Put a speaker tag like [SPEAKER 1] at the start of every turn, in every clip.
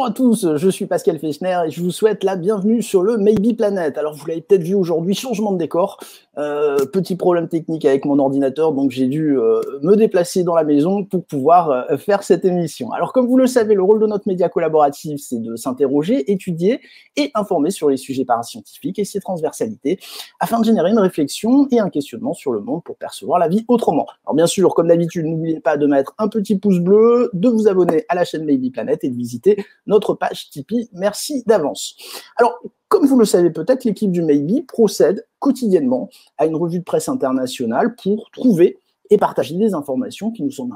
[SPEAKER 1] à tous, je suis Pascal Fechner et je vous souhaite la bienvenue sur le Maybe Planet. Alors vous l'avez peut-être vu aujourd'hui, changement de décor, petit problème technique avec mon ordinateur, donc j'ai dû me déplacer dans la maison pour pouvoir faire cette émission. Alors comme vous le savez, le rôle de notre média collaboratif, c'est de s'interroger, étudier et informer sur les sujets parascientifiques et ses transversalités, afin de générer une réflexion et un questionnement sur le monde pour percevoir la vie autrement. Alors bien sûr, comme d'habitude, n'oubliez pas de mettre un petit pouce bleu, de vous abonner à la chaîne Maybe Planet et de visiter notre page Tipeee. Merci d'avance. Alors, comme vous le savez peut-être, l'équipe du Maybe procède quotidiennement à une revue de presse internationale pour trouver et partager des informations qui nous semblent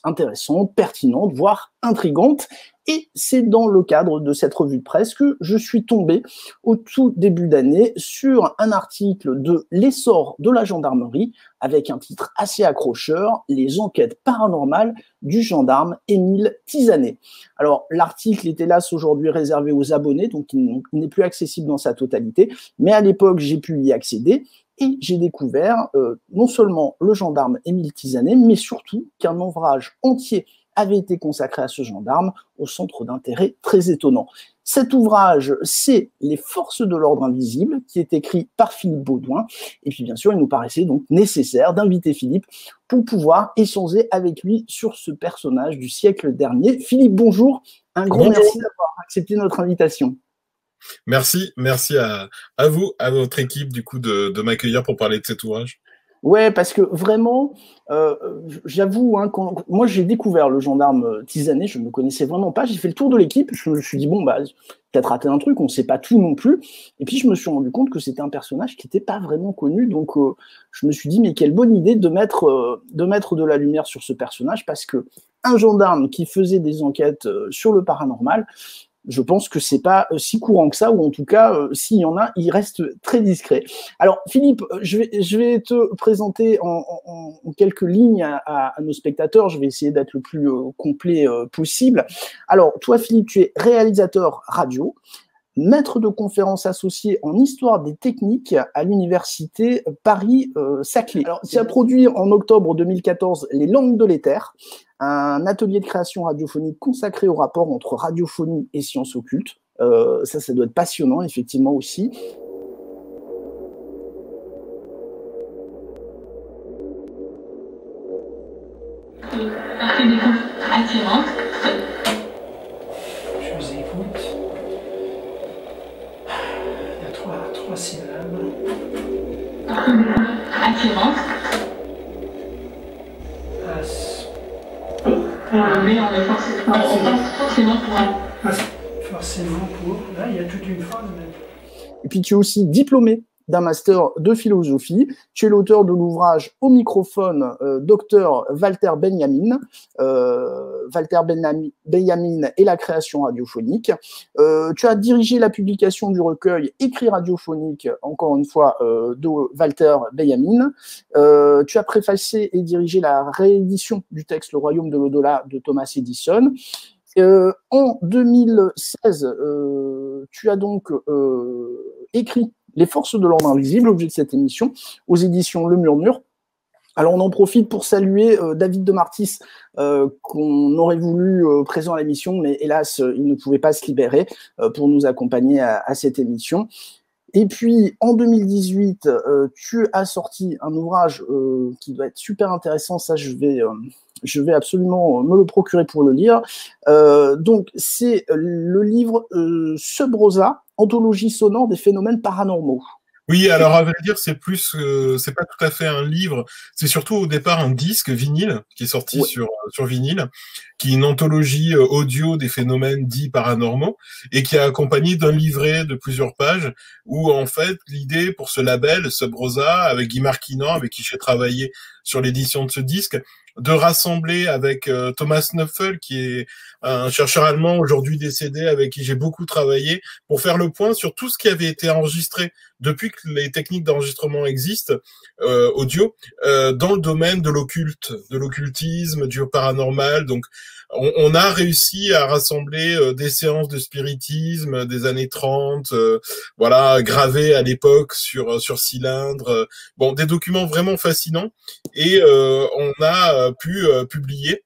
[SPEAKER 1] intéressantes, pertinentes, voire intrigantes. Et c'est dans le cadre de cette revue de presse que je suis tombé au tout début d'année sur un article de l'essor de la gendarmerie avec un titre assez accrocheur, Les enquêtes paranormales du gendarme Émile Tizanet. Alors, l'article est hélas aujourd'hui réservé aux abonnés, donc il n'est plus accessible dans sa totalité, mais à l'époque, j'ai pu y accéder. Et j'ai découvert non seulement le gendarme Émile Tizanet, mais surtout qu'un ouvrage entier avait été consacré à ce gendarme au centre d'intérêt très étonnant. Cet ouvrage, c'est Les forces de l'ordre invisible, qui est écrit par Philippe Baudouin. Et puis bien sûr, il nous paraissait donc nécessaire d'inviter Philippe pour pouvoir échanger avec lui sur ce personnage du siècle dernier. Philippe, bonjour. Un grand merci d'avoir accepté notre invitation.
[SPEAKER 2] Merci à vous, à votre équipe du coup de m'accueillir pour parler de cet ouvrage.
[SPEAKER 1] Ouais, parce que vraiment, j'avoue, hein, moi j'ai découvert le gendarme Tizanet, je ne le connaissais vraiment pas, j'ai fait le tour de l'équipe, je me suis dit bon bah peut-être raté un truc, on ne sait pas tout non plus, et puis je me suis rendu compte que c'était un personnage qui n'était pas vraiment connu, donc je me suis dit mais quelle bonne idée de mettre de la lumière sur ce personnage, parce que un gendarme qui faisait des enquêtes sur le paranormal, je pense que c'est pas si courant que ça, ou en tout cas, s'il y en a, il reste très discret. Alors, Philippe, je vais te présenter en quelques lignes à nos spectateurs. Je vais essayer d'être le plus complet possible. Alors, toi, Philippe, tu es réalisateur radio, maître de conférences associé en histoire des techniques à l'université Paris-Saclay. Alors, tu as produit en octobre 2014 Les langues de l'éther, un atelier de création radiophonique consacré au rapport entre radiophonie et sciences occultes. Ça doit être passionnant, effectivement, aussi.
[SPEAKER 3] Parfait des coups attirantes.
[SPEAKER 4] Je vous écoute. Il y a trois syllabes.
[SPEAKER 3] Parfait des coups attirantes. Mais on est forcément pour un.
[SPEAKER 4] Forcément pour. Là, il y a toute une phrase.
[SPEAKER 1] Et puis, tu es aussi diplômé d'un master de philosophie. Tu es l'auteur de l'ouvrage Au microphone, Dr Walter Benjamin. Walter Benjamin et la création radiophonique. Tu as dirigé la publication du recueil Écrit radiophonique, encore une fois, de Walter Benjamin. Tu as préfacé et dirigé la réédition du texte Le Royaume de l'au-delà de Thomas Edison. En 2016, tu as donc écrit Les forces de l'ordre invisible, l'objet de cette émission, aux éditions Le Murmure. Alors, on en profite pour saluer David de Martis, qu'on aurait voulu présent à l'émission, mais hélas, il ne pouvait pas se libérer pour nous accompagner à cette émission. Et puis, en 2018, tu as sorti un ouvrage qui doit être super intéressant. Ça, je vais absolument me le procurer pour le lire. Donc, c'est le livre Sub Rosa, anthologie sonore des phénomènes paranormaux.
[SPEAKER 2] Oui, alors à vrai dire, c'est plus, c'est pas tout à fait un livre, c'est surtout au départ un disque vinyle qui est sorti sur vinyle, qui est une anthologie audio des phénomènes dits paranormaux et qui est accompagné d'un livret de plusieurs pages où en fait l'idée pour ce label Sub Rosa avec Guy Marquinan avec qui j'ai travaillé sur l'édition de ce disque, de rassembler avec Thomas Knöpfel, qui est un chercheur allemand aujourd'hui décédé, avec qui j'ai beaucoup travaillé, pour faire le point sur tout ce qui avait été enregistré depuis que les techniques d'enregistrement existent, audio, dans le domaine de l'occulte, de l'occultisme, du paranormal. Donc, on a réussi à rassembler des séances de spiritisme des années 30, voilà, gravées à l'époque sur cylindre. Bon, des documents vraiment fascinants. Et on a pu publier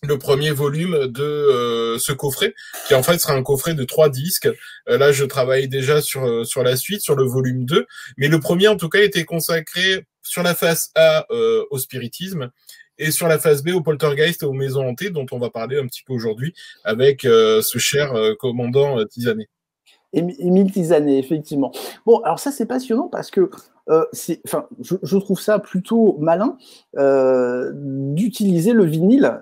[SPEAKER 2] le premier volume de ce coffret, qui en fait sera un coffret de 3 disques. Là, je travaille déjà sur la suite, sur le volume 2, mais le premier, en tout cas, était consacré sur la face A au spiritisme et sur la face B au poltergeist et aux maisons hantées, dont on va parler un petit peu aujourd'hui avec ce cher commandant Tisanet.
[SPEAKER 1] Émile Tisanet, effectivement. Bon, alors ça, c'est passionnant parce que je trouve ça plutôt malin d'utiliser le vinyle,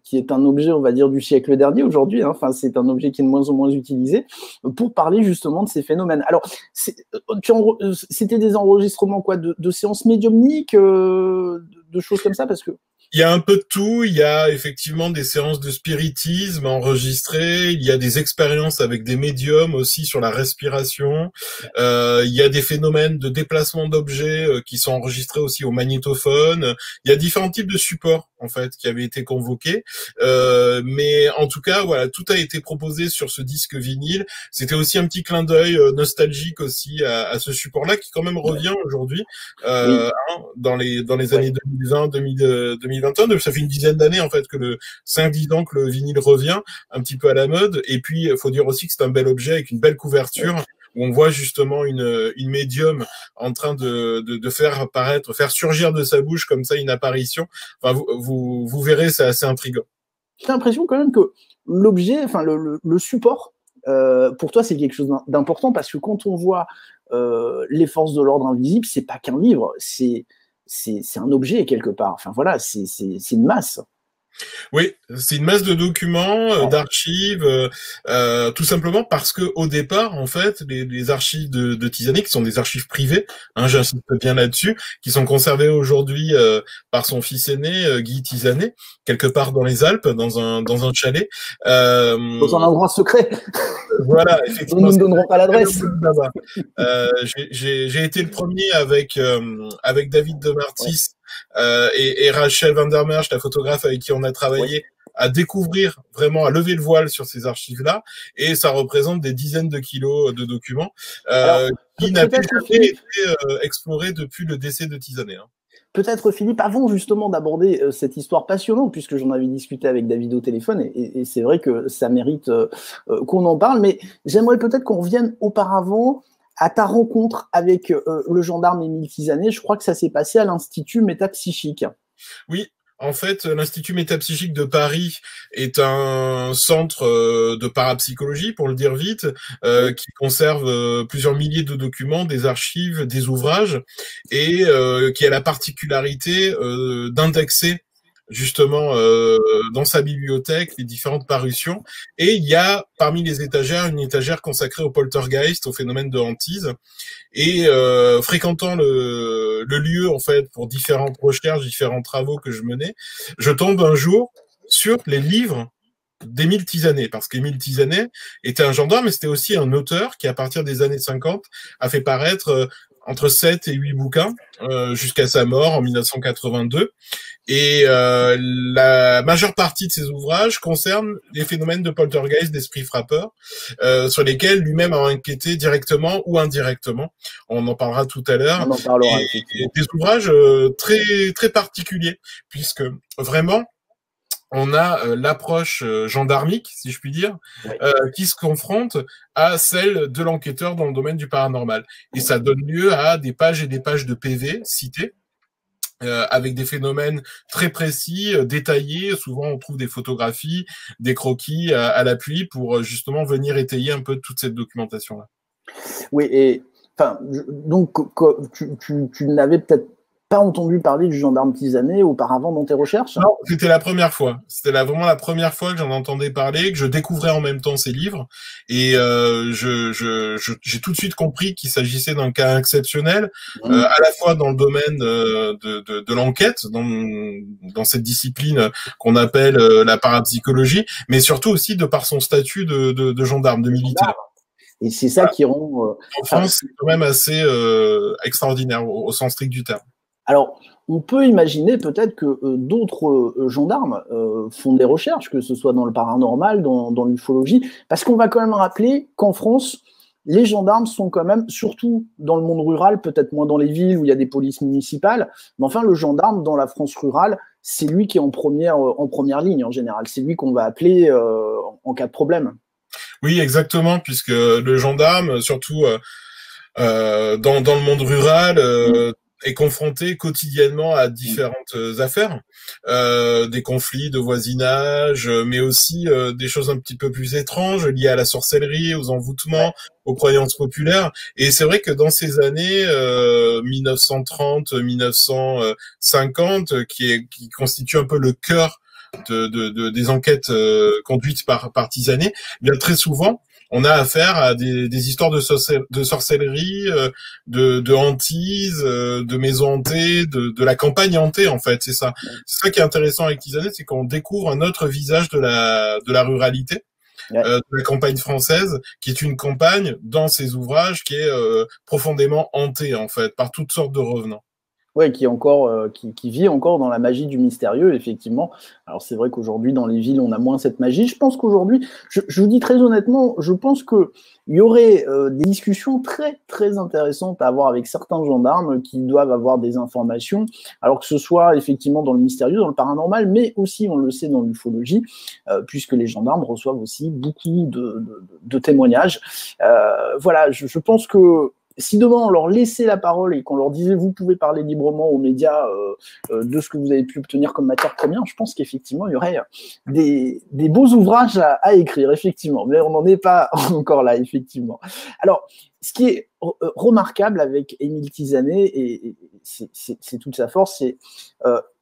[SPEAKER 1] qui est un objet, on va dire, du siècle dernier aujourd'hui. Hein, c'est un objet qui est de moins en moins utilisé pour parler justement de ces phénomènes. Alors, c'était des enregistrements quoi, de séances médiumniques, de choses comme ça, parce que
[SPEAKER 2] il y a un peu de tout. Il y a effectivement des séances de spiritisme enregistrées. Il y a des expériences avec des médiums aussi sur la respiration. Il y a des phénomènes de déplacement d'objets qui sont enregistrés aussi au magnétophone. Il y a différents types de supports en fait qui avaient été convoqués. Mais en tout cas, voilà, tout a été proposé sur ce disque vinyle. C'était aussi un petit clin d'œil nostalgique aussi à ce support-là qui quand même revient aujourd'hui dans les années 2020, 2021. Ça fait une dizaine d'années en fait que 5-10 ans que le vinyle revient un petit peu à la mode. Et puis il faut dire aussi que c'est un bel objet avec une belle couverture où on voit justement une médium en train de faire surgir de sa bouche comme ça une apparition. Enfin, vous verrez, c'est assez intriguant.
[SPEAKER 1] J'ai l'impression quand même que l'objet, enfin le support, pour toi c'est quelque chose d'important parce que quand on voit les forces de l'ordre invisible, c'est pas qu'un livre, c'est un objet quelque part. Enfin voilà, c'est une masse.
[SPEAKER 2] Oui, c'est une masse de documents, d'archives, tout simplement parce que au départ, en fait, les archives de Tisanet, qui sont des archives privées, hein, j'insiste bien là-dessus, qui sont conservées aujourd'hui par son fils aîné, Guy Tisanet, quelque part dans les Alpes, dans un chalet.
[SPEAKER 1] Dans un endroit secret.
[SPEAKER 2] Voilà, effectivement.
[SPEAKER 1] Nous ne donnerons pas l'adresse.
[SPEAKER 2] J'ai été le premier avec David de Martis et Rachel van der Merch, la photographe avec qui on a travaillé, à découvrir vraiment, à lever le voile sur ces archives-là, et ça représente des dizaines de kilos de documents qui n'avaient jamais été explorés depuis le décès de Tisanet. Hein.
[SPEAKER 1] Peut-être, Philippe, avant justement d'aborder cette histoire passionnante, puisque j'en avais discuté avec David au téléphone, et c'est vrai que ça mérite qu'on en parle, mais j'aimerais peut-être qu'on revienne auparavant à ta rencontre avec le gendarme Émile Tisanet. Je crois que ça s'est passé à l'Institut Métapsychique.
[SPEAKER 2] Oui. En fait, l'Institut Métapsychique de Paris est un centre de parapsychologie, pour le dire vite, qui conserve plusieurs milliers de documents, des archives, des ouvrages, et qui a la particularité d'indexer justement dans sa bibliothèque les différentes parutions. Et il y a parmi les étagères une étagère consacrée au poltergeist, au phénomène de hantise. Et fréquentant le lieu en fait pour différentes recherches, différents travaux que je menais, je tombe un jour sur les livres d'Émile Tisanet, parce qu'Émile Tisanet était un gendarme, mais c'était aussi un auteur qui, à partir des années 50, a fait paraître entre 7 et 8 bouquins jusqu'à sa mort en 1982. Et la majeure partie de ses ouvrages concernent les phénomènes de poltergeist, d'esprit frappeur, sur lesquels lui-même a enquêté directement ou indirectement. On en parlera tout à l'heure.
[SPEAKER 1] On en parlera.
[SPEAKER 2] Et des ouvrages très très particuliers, puisque vraiment on a l'approche gendarmique, si je puis dire, qui se confronte à celle de l'enquêteur dans le domaine du paranormal. Et ça donne lieu à des pages et des pages de PV cités, avec des phénomènes très précis, détaillés. Souvent, on trouve des photographies, des croquis à l'appui pour justement venir étayer un peu toute cette documentation-là.
[SPEAKER 1] Oui, et enfin, donc tu n'avais peut-être pas entendu parler du gendarme Tisanet auparavant dans tes recherches?
[SPEAKER 2] Non, c'était la première fois. C'était vraiment la première fois que j'en entendais parler, que je découvrais en même temps ses livres. Et j'ai tout de suite compris qu'il s'agissait d'un cas exceptionnel, à la fois dans le domaine de l'enquête, dans cette discipline qu'on appelle la parapsychologie, mais surtout aussi de par son statut de gendarme, de militaire.
[SPEAKER 1] Et c'est ça qui rend...
[SPEAKER 2] en France, c'est quand même assez extraordinaire au sens strict du terme.
[SPEAKER 1] Alors, on peut imaginer peut-être que d'autres gendarmes font des recherches, que ce soit dans le paranormal, dans l'ufologie, parce qu'on va quand même rappeler qu'en France, les gendarmes sont quand même, surtout dans le monde rural, peut-être moins dans les villes où il y a des polices municipales, mais enfin, le gendarme dans la France rurale c'est lui qui est en première ligne en général. C'est lui qu'on va appeler en cas de problème.
[SPEAKER 2] Oui, exactement, puisque le gendarme, surtout dans le monde rural, est confronté quotidiennement à différentes affaires, des conflits de voisinage, mais aussi des choses un petit peu plus étranges liées à la sorcellerie, aux envoûtements, aux croyances populaires. Et c'est vrai que dans ces années 1930-1950, qui constituent un peu le cœur des enquêtes conduites par Tisanet, bien très souvent on a affaire à des histoires de sorcellerie, de hantises, de maisons hantées, de la campagne hantée en fait. C'est ça qui est intéressant avec Tisanet, c'est qu'on découvre un autre visage de la ruralité. De la campagne française, qui est une campagne dans ses ouvrages qui est profondément hantée en fait par toutes sortes de revenants.
[SPEAKER 1] Ouais, qui vit encore dans la magie du mystérieux, effectivement. Alors c'est vrai qu'aujourd'hui, dans les villes, on a moins cette magie. Je pense qu'aujourd'hui, je vous dis très honnêtement, je pense qu'il y aurait des discussions très, très intéressantes à avoir avec certains gendarmes qui doivent avoir des informations, alors que ce soit effectivement dans le mystérieux, dans le paranormal, mais aussi, on le sait, dans l'ufologie, puisque les gendarmes reçoivent aussi beaucoup de témoignages. Voilà, je pense que si demain on leur laissait la parole et qu'on leur disait vous pouvez parler librement aux médias de ce que vous avez pu obtenir comme matière première, je pense qu'effectivement il y aurait des beaux ouvrages à écrire, effectivement. Mais on n'en est pas encore là, effectivement. Alors, ce qui est remarquable avec Émile Tisanet, et c'est toute sa force, c'est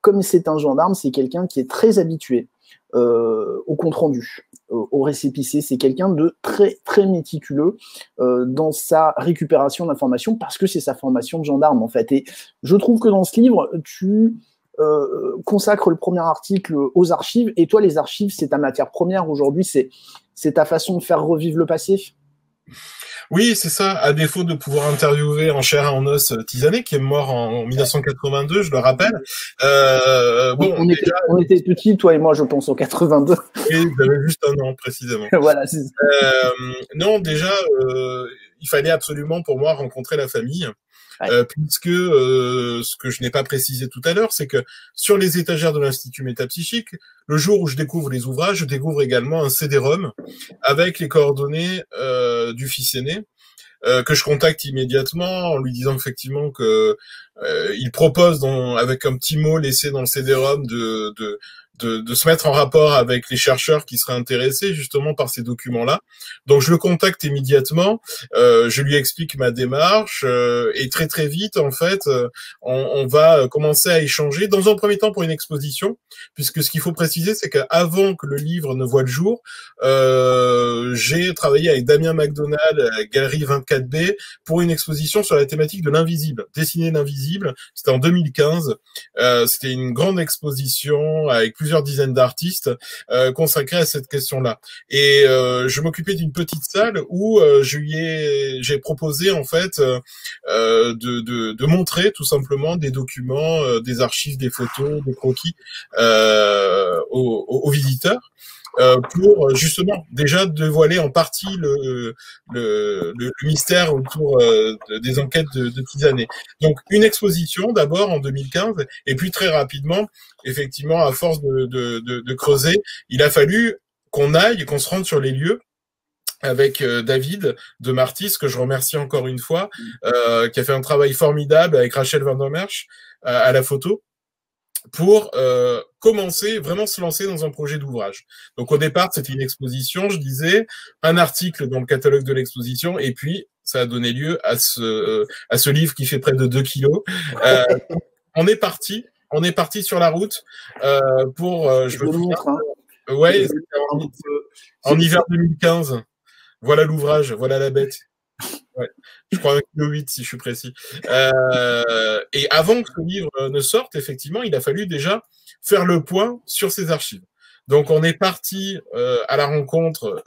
[SPEAKER 1] comme c'est un gendarme, c'est quelqu'un qui est très habitué au compte-rendu, au récépissé. C'est quelqu'un de très, très méticuleux dans sa récupération d'informations parce que c'est sa formation de gendarme, en fait. Et je trouve que dans ce livre, tu consacres le premier article aux archives. Et toi, les archives, c'est ta matière première aujourd'hui. C'est ta façon de faire revivre le passé.
[SPEAKER 2] Oui, c'est ça. À défaut de pouvoir interviewer en chair et en os Tisanet, qui est mort en 1982, je le rappelle.
[SPEAKER 1] On était petits, toi et moi, je pense, en 82.
[SPEAKER 2] Oui, j'avais juste un an, précisément.
[SPEAKER 1] Voilà, c'est ça.
[SPEAKER 2] Non, déjà, il fallait absolument pour moi rencontrer la famille. Puisque ce que je n'ai pas précisé tout à l'heure, c'est que sur les étagères de l'Institut Métapsychique, le jour où je découvre les ouvrages, je découvre également un CD-ROM avec les coordonnées du fils aîné, que je contacte immédiatement en lui disant effectivement que il propose avec un petit mot laissé dans le CD-ROM de se mettre en rapport avec les chercheurs qui seraient intéressés justement par ces documents-là. Donc je le contacte immédiatement, je lui explique ma démarche et très très vite en fait on va commencer à échanger dans un premier temps pour une exposition, puisque ce qu'il faut préciser c'est qu'avant que le livre ne voie le jour, j'ai travaillé avec Damien McDonald, Galerie 24B, pour une exposition sur la thématique de l'invisible, dessiner l'invisible. C'était en 2015. C'était une grande exposition avec plusieurs dizaines d'artistes consacrés à cette question-là. Et je m'occupais d'une petite salle où j'ai proposé en fait de montrer tout simplement des documents, des archives, des photos, des croquis aux visiteurs. Pour justement déjà dévoiler en partie le mystère autour des enquêtes de Tisanet. Donc une exposition d'abord en 2015 et puis très rapidement, effectivement, à force de creuser, il a fallu qu'on se rende sur les lieux avec David de Martis, que je remercie encore une fois, qui a fait un travail formidable avec Rachel Van der Merch à la photo, pour commencer, vraiment se lancer dans un projet d'ouvrage. Donc au départ, c'était une exposition, je disais, un article dans le catalogue de l'exposition, et puis ça a donné lieu à ce livre qui fait près de 2 kilos. On est parti sur la route pour... je me montre, hein. Ouais, en hiver 2015. Voilà l'ouvrage, voilà la bête. Ouais. Je crois 1,8 kg si je suis précis. Et avant que ce livre ne sorte, effectivement, il a fallu déjà faire le point sur ces archives. Donc on est parti à la rencontre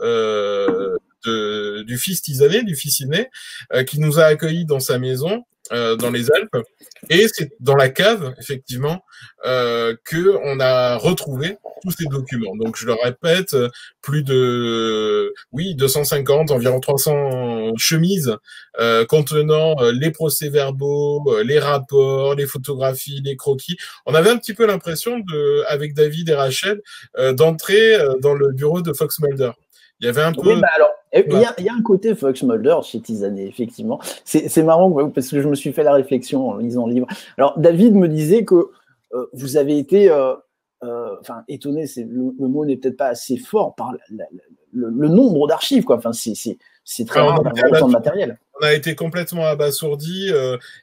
[SPEAKER 2] du fils Tisanet, du fils aîné, qui nous a accueillis dans sa maison dans les Alpes, et c'est dans la cave, effectivement, que on a retrouvé tous ces documents. Donc, je le répète, plus de, 250, environ 300 chemises contenant les procès-verbaux, les rapports, les photographies, les croquis. On avait un petit peu l'impression avec David et Rachel, d'entrer dans le bureau de Fox Mulder. Il y avait un peu...
[SPEAKER 1] Oui, alors, il y a un côté Fox Mulder chez Tisanet, effectivement. C'est marrant parce que je me suis fait la réflexion en lisant le livre. Alors, David me disait que vous avez été, étonné, le mot n'est peut-être pas assez fort par le nombre d'archives, quoi. Enfin, c'est très rare d'avoir autant de matériel.
[SPEAKER 2] On a été complètement abasourdis.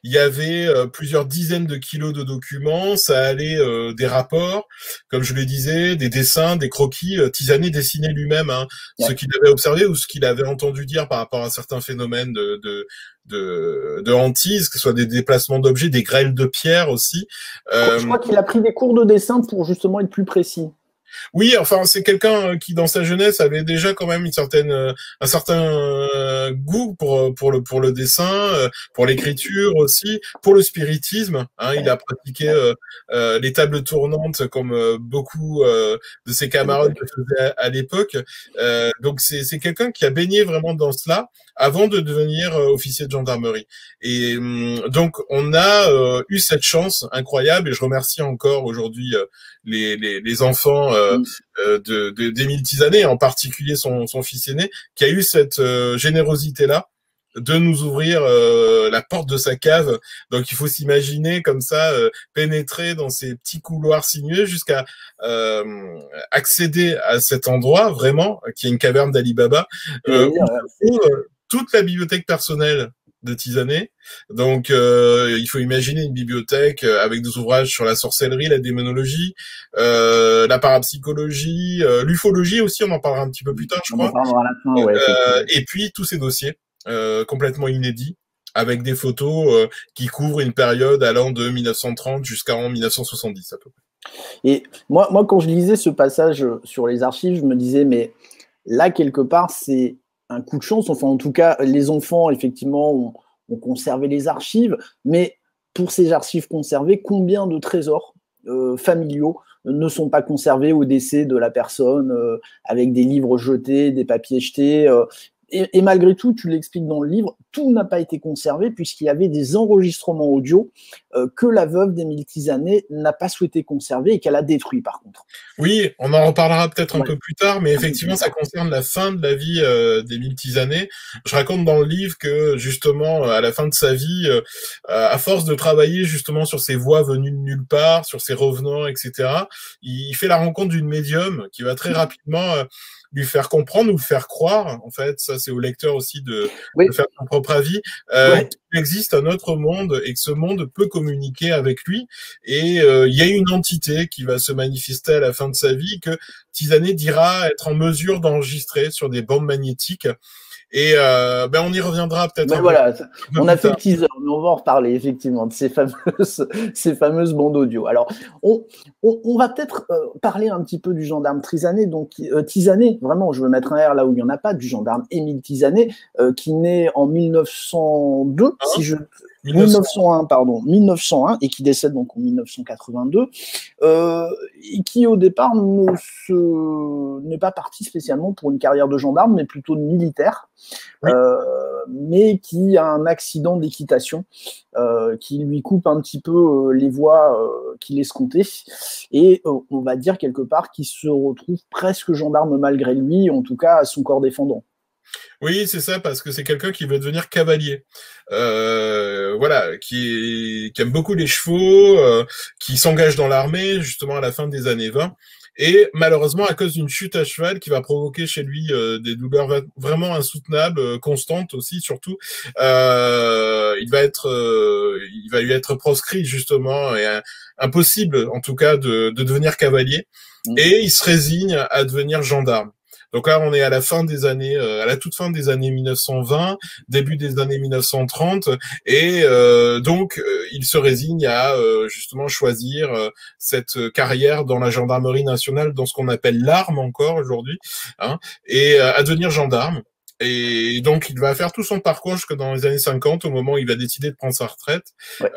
[SPEAKER 2] Il y avait plusieurs dizaines de kilos de documents. Ça allait des rapports, comme je le disais, des dessins, des croquis. Tisanet dessinait lui-même ce qu'il avait observé ou ce qu'il avait entendu dire par rapport à certains phénomènes de hantise, que ce soit des déplacements d'objets, des grêles de pierre aussi.
[SPEAKER 1] Je crois qu'il a pris des cours de dessin pour justement être plus précis.
[SPEAKER 2] Oui, enfin, c'est quelqu'un qui, dans sa jeunesse, avait déjà quand même un certain goût pour le dessin, pour l'écriture aussi, pour le spiritisme. Il a pratiqué les tables tournantes comme beaucoup de ses camarades le faisaient à l'époque. Donc, c'est quelqu'un qui a baigné vraiment dans cela avant de devenir officier de gendarmerie. Et donc, on a eu cette chance incroyable, et je remercie encore aujourd'hui les enfants d'Émile Tisanet, en particulier son fils aîné, qui a eu cette générosité-là de nous ouvrir la porte de sa cave. Donc, il faut s'imaginer comme ça, pénétrer dans ces petits couloirs sinueux jusqu'à accéder à cet endroit, vraiment, qui est une caverne d'Ali Baba, où toute la bibliothèque personnelle de Tisanet. Donc, il faut imaginer une bibliothèque avec des ouvrages sur la sorcellerie, la démonologie, la parapsychologie, l'ufologie aussi, on en parlera un petit peu plus tard, je crois.
[SPEAKER 1] On en parlera à la fin, ouais.
[SPEAKER 2] Et puis, tous ces dossiers complètement inédits, avec des photos qui couvrent une période allant de 1930 jusqu'en 1970 à peu près.
[SPEAKER 1] Et moi, quand je lisais ce passage sur les archives, je me disais, mais là, quelque part, c'est un coup de chance. Enfin, en tout cas, les enfants, effectivement, ont conservé les archives, mais pour ces archives conservées, combien de trésors familiaux ne sont pas conservés au décès de la personne, avec des livres jetés, des papiers jetés et malgré tout, tu l'expliques dans le livre, tout n'a pas été conservé puisqu'il y avait des enregistrements audio que la veuve d'Émile Tisanet n'a pas souhaité conserver et qu'elle a détruit par contre.
[SPEAKER 2] Oui, on en reparlera peut-être un peu plus tard, mais effectivement, ça concerne la fin de la vie d'Émile Tisanet. Je raconte dans le livre que justement, à la fin de sa vie, à force de travailler justement sur ces voix venues de nulle part, sur ces revenants, etc., il fait la rencontre d'une médium qui va très rapidement lui faire comprendre ou faire croire, en fait, ça c'est au lecteur aussi de faire son propre avis, qu'il existe un autre monde et que ce monde peut communiquer avec lui. Et il y a une entité qui va se manifester à la fin de sa vie que Tisanet dira être en mesure d'enregistrer sur des bandes magnétiques. Et on y reviendra peut-être.
[SPEAKER 1] Voilà, on a fait le teaser, mais on va en reparler effectivement de ces fameuses bandes audio. Alors, on va peut-être parler un petit peu du gendarme Tisanet. Donc, Tisanet, vraiment, je veux mettre un R là où il n'y en a pas, du gendarme Émile Tisanet, qui naît en 1902, 1901 et qui décède donc en 1982, et qui au départ n'est pas parti spécialement pour une carrière de gendarme, mais plutôt de militaire, mais qui a un accident d'équitation qui lui coupe un petit peu les voies qu'il escomptait, et on va dire quelque part qu'il se retrouve presque gendarme malgré lui, en tout cas à son corps défendant.
[SPEAKER 2] Oui, c'est ça, parce que c'est quelqu'un qui veut devenir cavalier. Qui aime beaucoup les chevaux, qui s'engage dans l'armée, justement, à la fin des années 20. Et malheureusement, à cause d'une chute à cheval qui va provoquer chez lui des douleurs vraiment insoutenables, constantes aussi, surtout, il va lui être proscrit, justement, et impossible, en tout cas, de devenir cavalier. Et il se résigne à devenir gendarme. Donc là, on est à la fin des années, à la toute fin des années 1920, début des années 1930, et donc il se résigne à justement choisir cette carrière dans la gendarmerie nationale, dans ce qu'on appelle l'arme encore aujourd'hui, et à devenir gendarme. Et donc, il va faire tout son parcours jusque dans les années 50, au moment où il va décider de prendre sa retraite,
[SPEAKER 1] Ouais.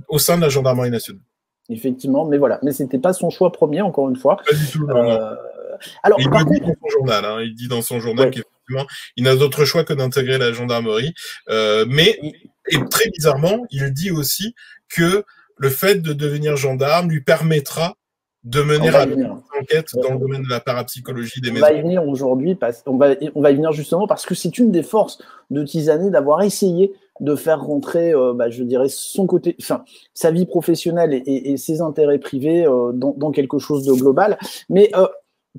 [SPEAKER 2] au sein de la gendarmerie nationale.
[SPEAKER 1] Effectivement, mais voilà. Mais c'était pas son choix premier, encore une fois.
[SPEAKER 2] Pas du tout, non, non.
[SPEAKER 1] Alors,
[SPEAKER 2] Il
[SPEAKER 1] par
[SPEAKER 2] le dit
[SPEAKER 1] contre,
[SPEAKER 2] dans son journal, hein, il dit dans son journal
[SPEAKER 1] ouais.
[SPEAKER 2] qu'effectivement, il n'a d'autre choix que d'intégrer la gendarmerie. Mais, et très bizarrement, il dit aussi que le fait de devenir gendarme lui permettra de mener à des enquêtes dans le domaine de la parapsychologie des maisons.
[SPEAKER 1] On va y venir aujourd'hui, on va y venir justement parce que c'est une des forces de Tisanet d'avoir essayé de faire rentrer, je dirais, son côté, enfin, sa vie professionnelle et ses intérêts privés dans quelque chose de global. Mais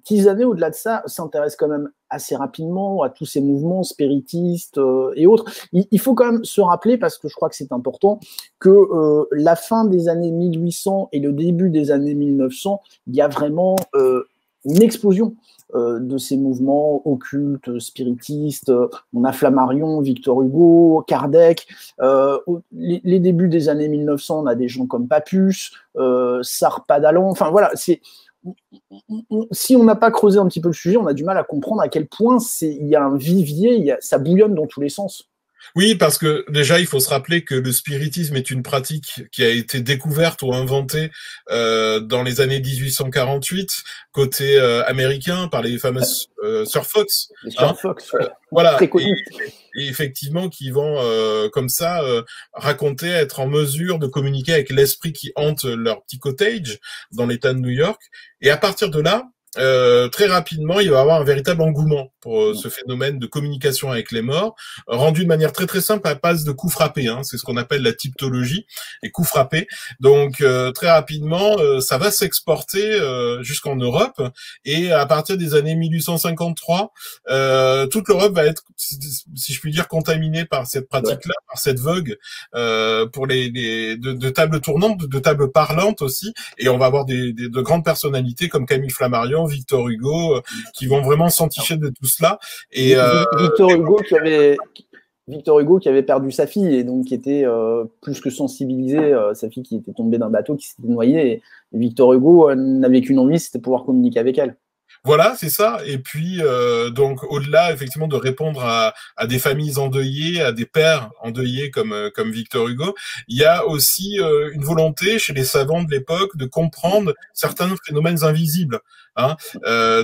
[SPEAKER 1] Tisanet, au-delà de ça, s'intéresse quand même assez rapidement à tous ces mouvements spiritistes et autres. Il faut quand même se rappeler, parce que je crois que c'est important, que la fin des années 1800 et le début des années 1900, il y a vraiment une explosion de ces mouvements occultes, spiritistes. On a Flammarion, Victor Hugo, Kardec. Les débuts des années 1900, on a des gens comme Papus, Sarpadalan. Enfin voilà, si on n'a pas creusé un petit peu le sujet, on a du mal à comprendre à quel point il y a un vivier, ça bouillonne dans tous les sens.
[SPEAKER 2] Oui, parce que déjà, il faut se rappeler que le spiritisme est une pratique qui a été découverte ou inventée dans les années 1848, côté américain, par les fameuses Sir Fox.
[SPEAKER 1] Les Sir Fox, ouais.
[SPEAKER 2] Voilà.
[SPEAKER 1] Très connus.
[SPEAKER 2] Et effectivement, qui vont comme ça raconter être en mesure de communiquer avec l'esprit qui hante leur petit cottage dans l'État de New York. Et à partir de là, très rapidement, il va y avoir un véritable engouement pour ce phénomène de communication avec les morts, rendu de manière très très simple à base de coups frappés. Hein, c'est ce qu'on appelle la typtologie, les coups frappés. Donc très rapidement, ça va s'exporter jusqu'en Europe, et à partir des années 1853, toute l'Europe va être, si je puis dire, contaminée par cette pratique-là, par cette vogue pour de tables tournantes, de tables parlantes aussi, et on va avoir de grandes personnalités comme Camille Flammarion, Victor Hugo, qui vont vraiment s'enticher de tout cela. Et
[SPEAKER 1] Victor Hugo qui avait perdu sa fille et donc qui était plus que sensibilisé, sa fille qui était tombée d'un bateau, qui s'était noyée, et Victor Hugo n'avait qu'une envie, c'était pouvoir communiquer avec elle.
[SPEAKER 2] Voilà, c'est ça. Et puis, donc, au-delà, effectivement, de répondre à des familles endeuillées, à des pères endeuillés comme Victor Hugo, il y a aussi une volonté chez les savants de l'époque de comprendre certains phénomènes invisibles. Hein.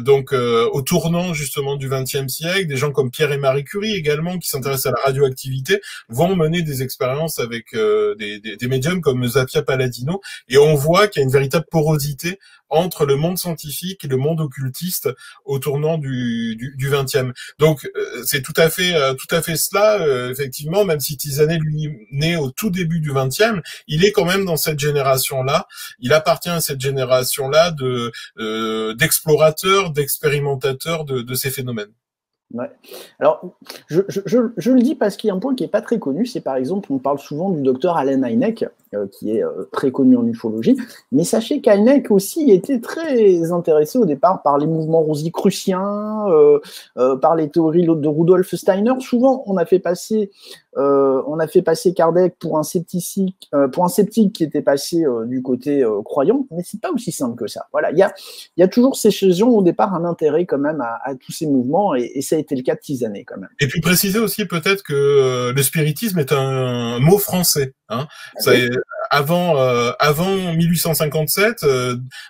[SPEAKER 2] Donc, au tournant justement du XXe siècle, des gens comme Pierre et Marie Curie également, qui s'intéressent à la radioactivité, vont mener des expériences avec des médiums comme Zappia Palladino, et on voit qu'il y a une véritable porosité entre le monde scientifique et le monde occultiste au tournant du XXe. Donc c'est tout à fait cela, effectivement, même si Tisanet, lui, né au tout début du XXe, il est quand même dans cette génération-là. Il appartient à cette génération-là d'explorateurs, d'expérimentateurs de ces phénomènes.
[SPEAKER 1] Ouais. Alors, je le dis parce qu'il y a un point qui n'est pas très connu, c'est par exemple, on parle souvent du docteur Allen Hynek, qui est très connu en ufologie, mais sachez qu'Hynek aussi était très intéressé au départ par les mouvements rosicruciens, par les théories de Rudolf Steiner. Souvent, on a fait passer Kardec pour un sceptique qui était passé du côté croyant, mais c'est pas aussi simple que ça. Voilà, il y a toujours ces gens au départ un intérêt quand même à tous ces mouvements, et ça a été le cas de Tisanet quand même.
[SPEAKER 2] Et puis préciser aussi peut-être que le spiritisme est un mot français. Hein. Ça est, avant 1857,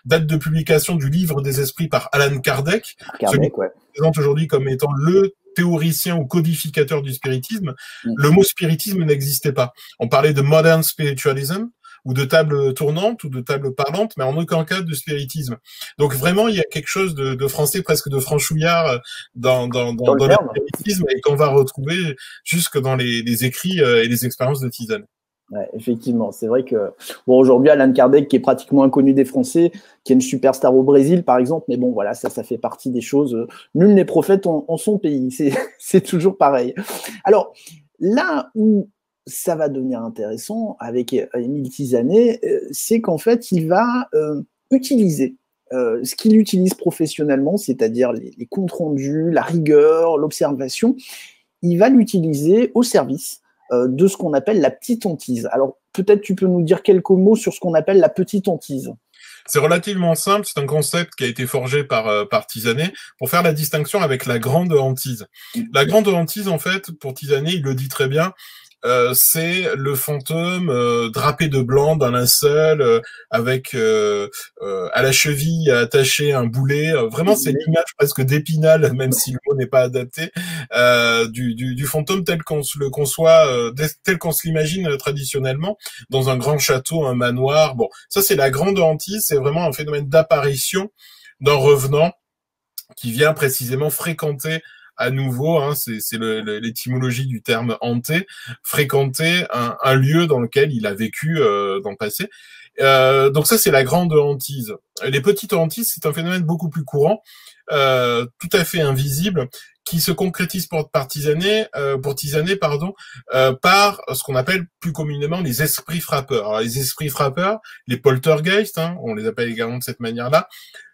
[SPEAKER 2] date de publication du livre des esprits par Allan Kardec, celui qui se présente aujourd'hui comme étant le théoricien ou codificateur du spiritisme. Le mot spiritisme n'existait pas. On parlait de modern spiritualism, ou de table tournante, ou de table parlante, mais en aucun cas de spiritisme. Donc vraiment, il y a quelque chose de français, presque de franchouillard dans le spiritisme, et qu'on va retrouver jusque dans les écrits et les expériences de Tisanet.
[SPEAKER 1] Ouais, effectivement, c'est vrai que aujourd'hui, Allan Kardec, qui est pratiquement inconnu des Français, qui est une superstar au Brésil, par exemple, mais bon, voilà, ça fait partie des choses. Nul n'est prophète en son pays, c'est toujours pareil. Alors, là où ça va devenir intéressant avec Émile Tisanet, c'est qu'en fait, il va utiliser ce qu'il utilise professionnellement, c'est-à-dire les comptes rendus, la rigueur, l'observation, il va l'utiliser au service de ce qu'on appelle la petite hantise. Alors, peut-être tu peux nous dire quelques mots sur ce qu'on appelle la petite hantise.
[SPEAKER 2] C'est relativement simple, c'est un concept qui a été forgé par Tisanet pour faire la distinction avec la grande hantise. La grande hantise, en fait, pour Tisanet, il le dit très bien, c'est le fantôme drapé de blanc d'un linceul avec à la cheville attaché un boulet. Vraiment, c'est l'image presque d'Épinal, même si le mot n'est pas adapté, du fantôme tel qu'on se le conçoit, tel qu'on se l'imagine traditionnellement, dans un grand château, un manoir. Bon, ça c'est la grande hantise, c'est vraiment un phénomène d'apparition d'un revenant qui vient précisément fréquenter à nouveau, hein, c'est l'étymologie du terme hanter, fréquenter un lieu dans lequel il a vécu dans le passé. Donc ça, c'est la grande hantise. Les petites hantises, c'est un phénomène beaucoup plus courant, tout à fait invisible, qui se concrétise pour Tisanet, par ce qu'on appelle plus communément les esprits frappeurs. Alors, les esprits frappeurs, les poltergeists, hein, on les appelle également de cette manière-là,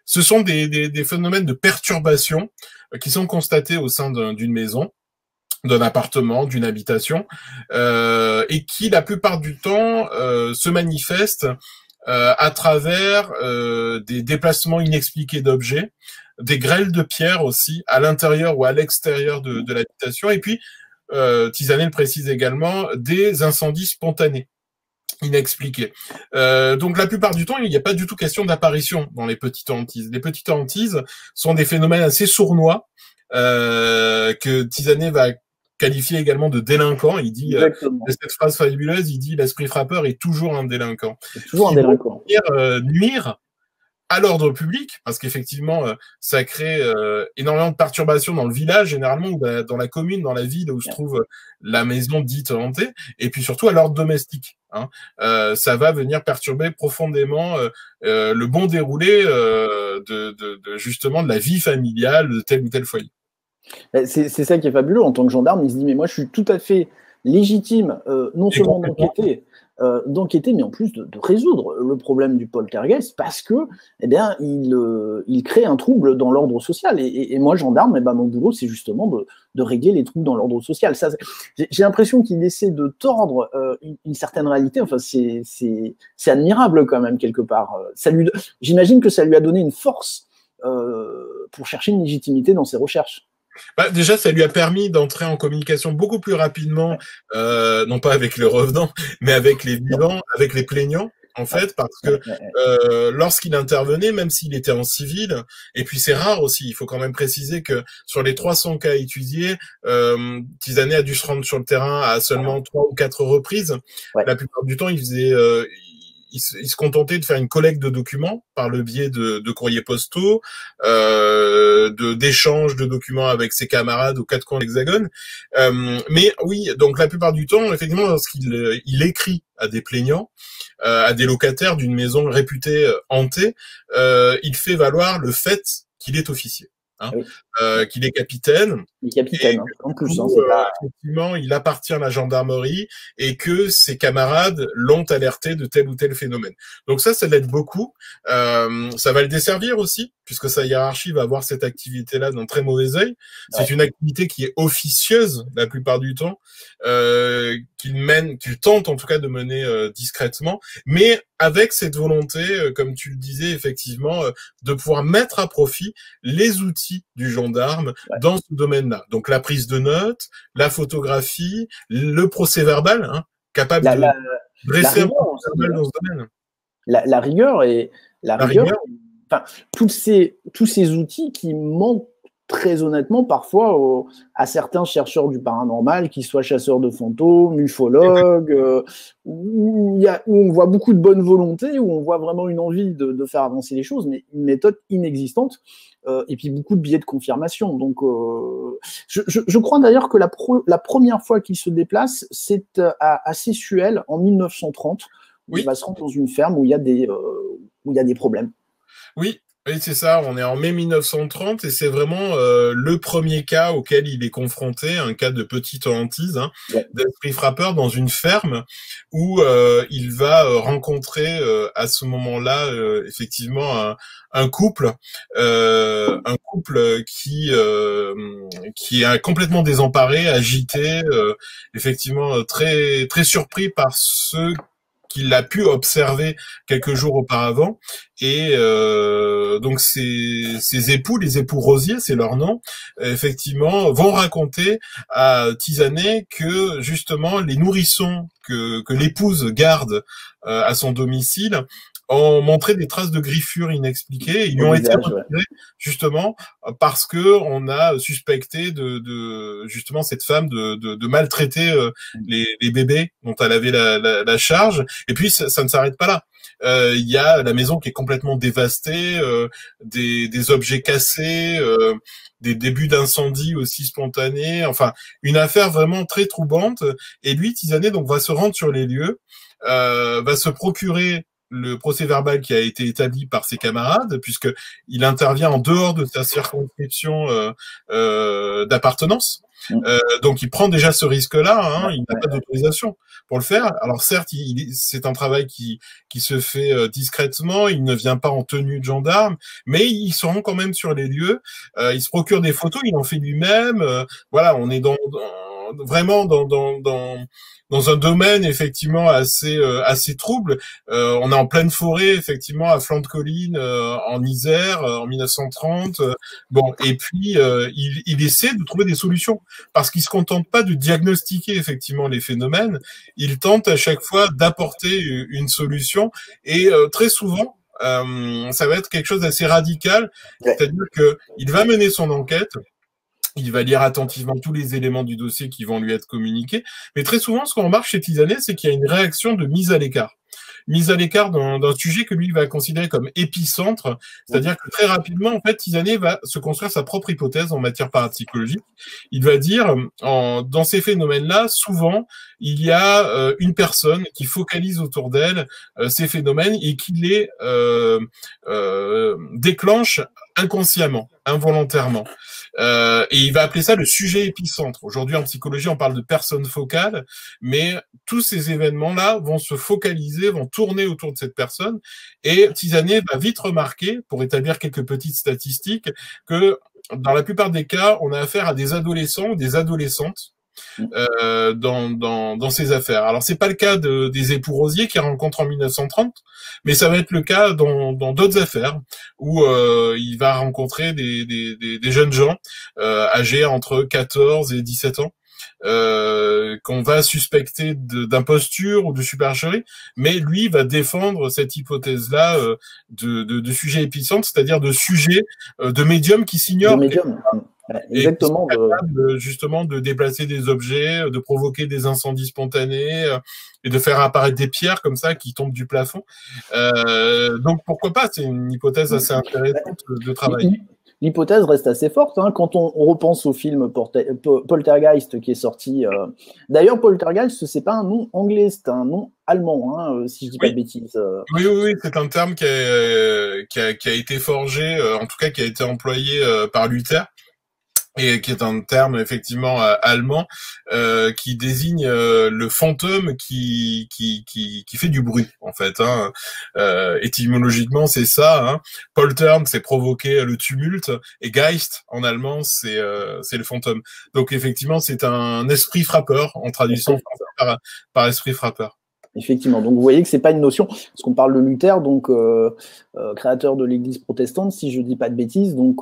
[SPEAKER 2] ce sont des phénomènes de perturbation qui sont constatés au sein d'une maison, d'un appartement, d'une habitation, et qui, la plupart du temps, se manifestent à travers des déplacements inexpliqués d'objets, des grêles de pierre aussi, à l'intérieur ou à l'extérieur de l'habitation, et puis, Tisanet le précise également, des incendies spontanés, inexpliqués. Donc la plupart du temps, il n'y a pas du tout question d'apparition dans les petites hantises. Les petites hantises sont des phénomènes assez sournois, que Tisanet va qualifier également de délinquant. Il dit, cette phrase fabuleuse, il dit « l'esprit frappeur est toujours un délinquant ».
[SPEAKER 1] Toujours un délinquant.
[SPEAKER 2] Nuire à l'ordre public, parce qu'effectivement, ça crée énormément de perturbations dans le village, généralement, ou dans la commune, dans la ville où se trouve la maison dite hantée, et puis surtout à l'ordre domestique. Hein. Ça va venir perturber profondément le bon déroulé justement de la vie familiale de tel ou tel foyer.
[SPEAKER 1] C'est ça qui est fabuleux. En tant que gendarme, il se dit, mais moi, je suis tout à fait légitime, non seulement d'enquêter, mais en plus de résoudre le problème du poltergeist, parce que, eh bien, il crée un trouble dans l'ordre social. Et moi, gendarme, eh ben, mon boulot, c'est justement de régler les troubles dans l'ordre social. Ça, j'ai l'impression qu'il essaie de tordre une certaine réalité. Enfin, c'est admirable quand même quelque part. J'imagine que ça lui a donné une force pour chercher une légitimité dans ses recherches.
[SPEAKER 2] Bah, déjà, ça lui a permis d'entrer en communication beaucoup plus rapidement, non pas avec les revenants, mais avec les vivants, avec les plaignants, en fait, parce que lorsqu'il intervenait, même s'il était en civil, et puis c'est rare aussi, il faut quand même préciser que sur les 300 cas étudiés, Tisanet a dû se rendre sur le terrain à seulement 3 ou 4 reprises. La plupart du temps, il faisait... il se contentait de faire une collecte de documents par le biais de courriers postaux, d'échanges de documents avec ses camarades aux 4 coins de l'Hexagone. Mais oui, donc la plupart du temps, effectivement, lorsqu'il écrit à des plaignants, à des locataires d'une maison réputée hantée, il fait valoir le fait qu'il est officier. Hein, qu'il est capitaine.
[SPEAKER 1] Il est capitaine, en plus.
[SPEAKER 2] Effectivement, il appartient à la gendarmerie et que ses camarades l'ont alerté de tel ou tel phénomène. Donc ça l'aide beaucoup. Ça va le desservir aussi, puisque sa hiérarchie va voir cette activité-là d'un très mauvais œil. C'est une activité qui est officieuse la plupart du temps, qu'il tente en tout cas de mener discrètement, mais avec cette volonté, comme tu le disais effectivement, de pouvoir mettre à profit les outils du gendarme dans ce domaine-là. Donc la prise de notes, la photographie, le procès-verbal, hein, capable de dresser un procès-verbal dans ce domaine.
[SPEAKER 1] La rigueur et la rigueur. Enfin, tous ces outils qui manquent très honnêtement parfois à certains chercheurs du paranormal, qu'ils soient chasseurs de fantômes, ufologues, où on voit beaucoup de bonne volonté, où on voit vraiment une envie de faire avancer les choses, mais une méthode inexistante, et puis beaucoup de biais de confirmation. Donc, je crois d'ailleurs que la première fois qu'il se déplace, c'est à Sessuel en 1930. Il va se rendre dans une ferme où il y a des problèmes.
[SPEAKER 2] Oui, c'est ça, on est en mai 1930 et c'est vraiment le premier cas auquel il est confronté, un cas de petite hantise, hein, d'esprit frappeur dans une ferme où il va rencontrer à ce moment-là effectivement un couple qui est complètement désemparé, agité, effectivement très très surpris par ce qu'il a pu observer quelques jours auparavant. Et donc ces époux, les époux Rosier, c'est leur nom, effectivement, vont raconter à Tisanet que justement les nourrissons que l'épouse garde à son domicile ont montré des traces de griffures inexpliquées. Ils ont été retirés justement parce que on a suspecté de justement cette femme de maltraiter les bébés dont elle avait la charge. Et puis ça ne s'arrête pas là. Il y a la maison qui est complètement dévastée, des objets cassés, des débuts d'incendie aussi spontanés. Enfin, une affaire vraiment très troublante. Et lui, Tisanet, donc va se rendre sur les lieux, va se procurer le procès-verbal qui a été établi par ses camarades, puisque il intervient en dehors de sa circonscription d'appartenance. Donc il prend déjà ce risque-là, hein, il n'a pas d'autorisation pour le faire. Alors certes, c'est un travail qui se fait discrètement, il ne vient pas en tenue de gendarme, mais il se rend quand même sur les lieux, il se procure des photos, il en fait lui-même. Voilà, on est vraiment dans un domaine effectivement assez trouble. On est en pleine forêt effectivement à flanc de colline en Isère en 1930. Bon, et puis il essaie de trouver des solutions parce qu'il se contente pas de diagnostiquer effectivement les phénomènes. Il tente à chaque fois d'apporter une solution et très souvent ça va être quelque chose d'assez radical, c'est-à-dire que il va mener son enquête. Il va lire attentivement tous les éléments du dossier qui vont lui être communiqués. Mais très souvent, ce qu'on remarque chez Tisanet, c'est qu'il y a une réaction de mise à l'écart. Mise à l'écart d'un sujet que lui va considérer comme épicentre. C'est-à-dire que très rapidement, en fait, Tisanet va se construire sa propre hypothèse en matière parapsychologique. Il va dire, dans ces phénomènes-là, souvent, il y a une personne qui focalise autour d'elle ces phénomènes et qui les déclenche inconsciemment, involontairement. Et il va appeler ça le sujet épicentre. Aujourd'hui, en psychologie, on parle de personne focale, mais tous ces événements-là vont se focaliser, vont tourner autour de cette personne. Et Tisanet va vite remarquer, pour établir quelques petites statistiques, que dans la plupart des cas, on a affaire à des adolescents ou des adolescentes dans ces affaires. Alors c'est pas le cas des époux Rosier qui rencontrent en 1930, mais ça va être le cas dans d'autres affaires où il va rencontrer des jeunes gens âgés entre 14 et 17 ans qu'on va suspecter d'imposture ou de supercherie, mais lui va défendre cette hypothèse-là de sujet épicentre, c'est-à-dire de sujet de médium qui s'ignore.
[SPEAKER 1] Exactement.
[SPEAKER 2] Capable, justement, de déplacer des objets, de provoquer des incendies spontanés et de faire apparaître des pierres comme ça qui tombent du plafond. Donc pourquoi pas, c'est une hypothèse assez intéressante de travailler.
[SPEAKER 1] L'hypothèse reste assez forte, hein, quand on repense au film Poltergeist qui est sorti. D'ailleurs, Poltergeist, c'est pas un nom anglais, c'est un nom allemand, hein, si je dis pas de bêtises.
[SPEAKER 2] Oui, c'est un terme qui a été forgé, en tout cas qui a été employé par Luther, et qui est un terme effectivement allemand qui désigne le fantôme qui fait du bruit en fait. Hein. Étymologiquement c'est ça. Hein. Poltern c'est provoquer le tumulte et Geist en allemand c'est le fantôme. Donc effectivement c'est un esprit frappeur en traduction par esprit frappeur.
[SPEAKER 1] Effectivement, donc vous voyez que c'est pas une notion, parce qu'on parle de Luther, donc créateur de l'Église protestante, si je dis pas de bêtises, donc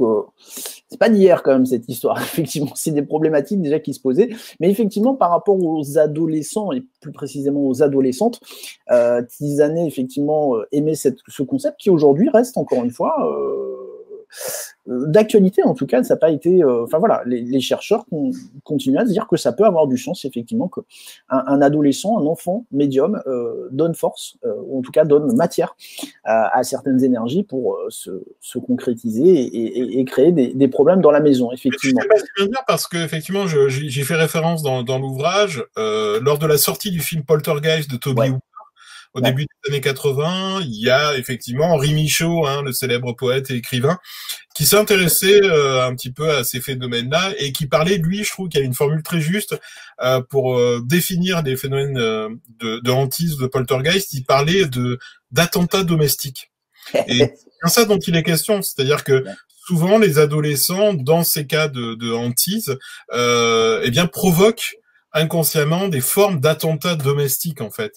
[SPEAKER 1] c'est pas d'hier quand même cette histoire. Effectivement, c'est des problématiques déjà qui se posaient, mais effectivement par rapport aux adolescents et plus précisément aux adolescentes, Tisanet effectivement aimait ce concept qui aujourd'hui reste encore une fois d'actualité. En tout cas, ça n'a pas été. Enfin voilà, les chercheurs continuent à se dire que ça peut avoir du sens, effectivement, qu'un adolescent, un enfant médium donne force, ou en tout cas donne matière à certaines énergies pour se concrétiser et créer des problèmes dans la maison, effectivement.
[SPEAKER 2] Je sais pas ce que je veux dire parce que effectivement, j'ai fait référence dans l'ouvrage lors de la sortie du film Poltergeist de Toby Hooper. Au début des années 80, il y a effectivement Henri Michaud, hein, le célèbre poète et écrivain, qui s'intéressait un petit peu à ces phénomènes-là et qui parlait, lui, je trouve qu'il y a une formule très juste pour définir les phénomènes de hantise, de poltergeist. Il parlait d'attentats domestiques. Et c'est bien ça dont il est question, c'est-à-dire que souvent les adolescents, dans ces cas de hantise, eh bien provoquent inconsciemment des formes d'attentats domestiques, en fait.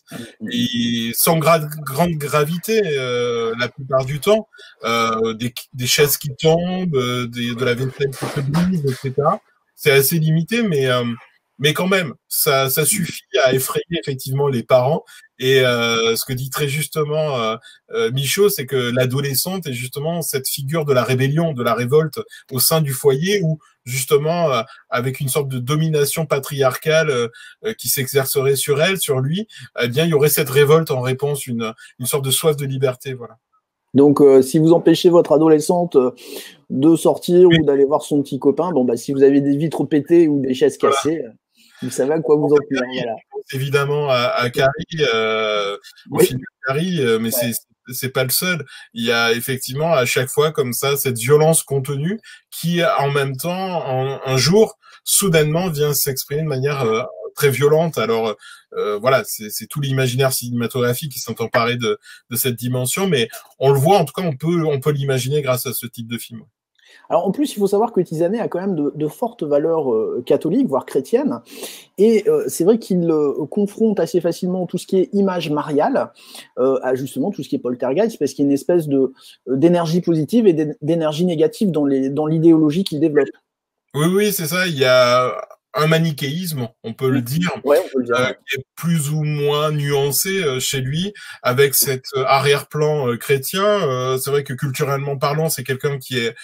[SPEAKER 2] Et sans grande gravité, la plupart du temps, des chaises qui tombent, de la vaisselle qui se brise, etc. C'est assez limité, mais quand même, ça suffit à effrayer effectivement les parents. Et ce que dit très justement Michaud, c'est que l'adolescente est justement cette figure de la rébellion, de la révolte au sein du foyer, où justement, avec une sorte de domination patriarcale qui s'exercerait sur elle, sur lui, eh bien, il y aurait cette révolte en réponse, une sorte de soif de liberté, voilà.
[SPEAKER 1] Donc, si vous empêchez votre adolescente de sortir ou d'aller voir son petit copain, bon, bah, si vous avez des vitres pétées ou des chaises cassées, vous savez à quoi vous en tenir. Voilà.
[SPEAKER 2] Évidemment, à Carrie, au film de Carrie, mais c'est pas le seul. Il y a effectivement à chaque fois comme ça cette violence contenue qui, en même temps, un jour, soudainement, vient s'exprimer de manière très violente. Alors voilà, c'est tout l'imaginaire cinématographique qui s'est emparé de cette dimension, mais on le voit, en tout cas, on peut l'imaginer grâce à ce type de film.
[SPEAKER 1] Alors en plus, il faut savoir que Tisanet a quand même de fortes valeurs catholiques, voire chrétiennes, et c'est vrai qu'il confronte assez facilement tout ce qui est image mariale à justement tout ce qui est poltergeist, parce qu'il y a une espèce d'énergie positive et d'énergie négative dans l'idéologie qu'il développe.
[SPEAKER 2] Oui, c'est ça. Il y a un manichéisme, on peut le dire, qui est plus ou moins nuancé chez lui, avec cet arrière-plan chrétien. C'est vrai que culturellement parlant, c'est quelqu'un qui est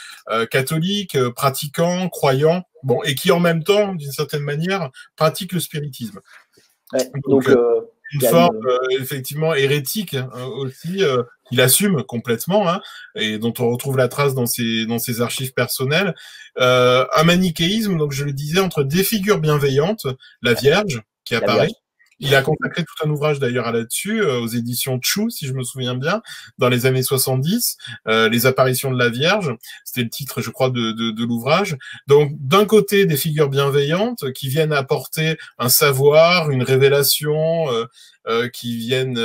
[SPEAKER 2] catholique, pratiquant, croyant, bon, et qui en même temps, d'une certaine manière, pratique le spiritisme.
[SPEAKER 1] Ouais, donc
[SPEAKER 2] une forme effectivement hérétique aussi, qu'il assume complètement, hein, et dont on retrouve la trace dans ses archives personnelles. Un manichéisme, donc je le disais, entre des figures bienveillantes, la Vierge qui apparaît. Il a consacré tout un ouvrage d'ailleurs là-dessus, aux éditions Chou, si je me souviens bien, dans les années 70, les apparitions de la Vierge. C'était le titre, je crois, de l'ouvrage. Donc, d'un côté, des figures bienveillantes qui viennent apporter un savoir, une révélation, qui viennent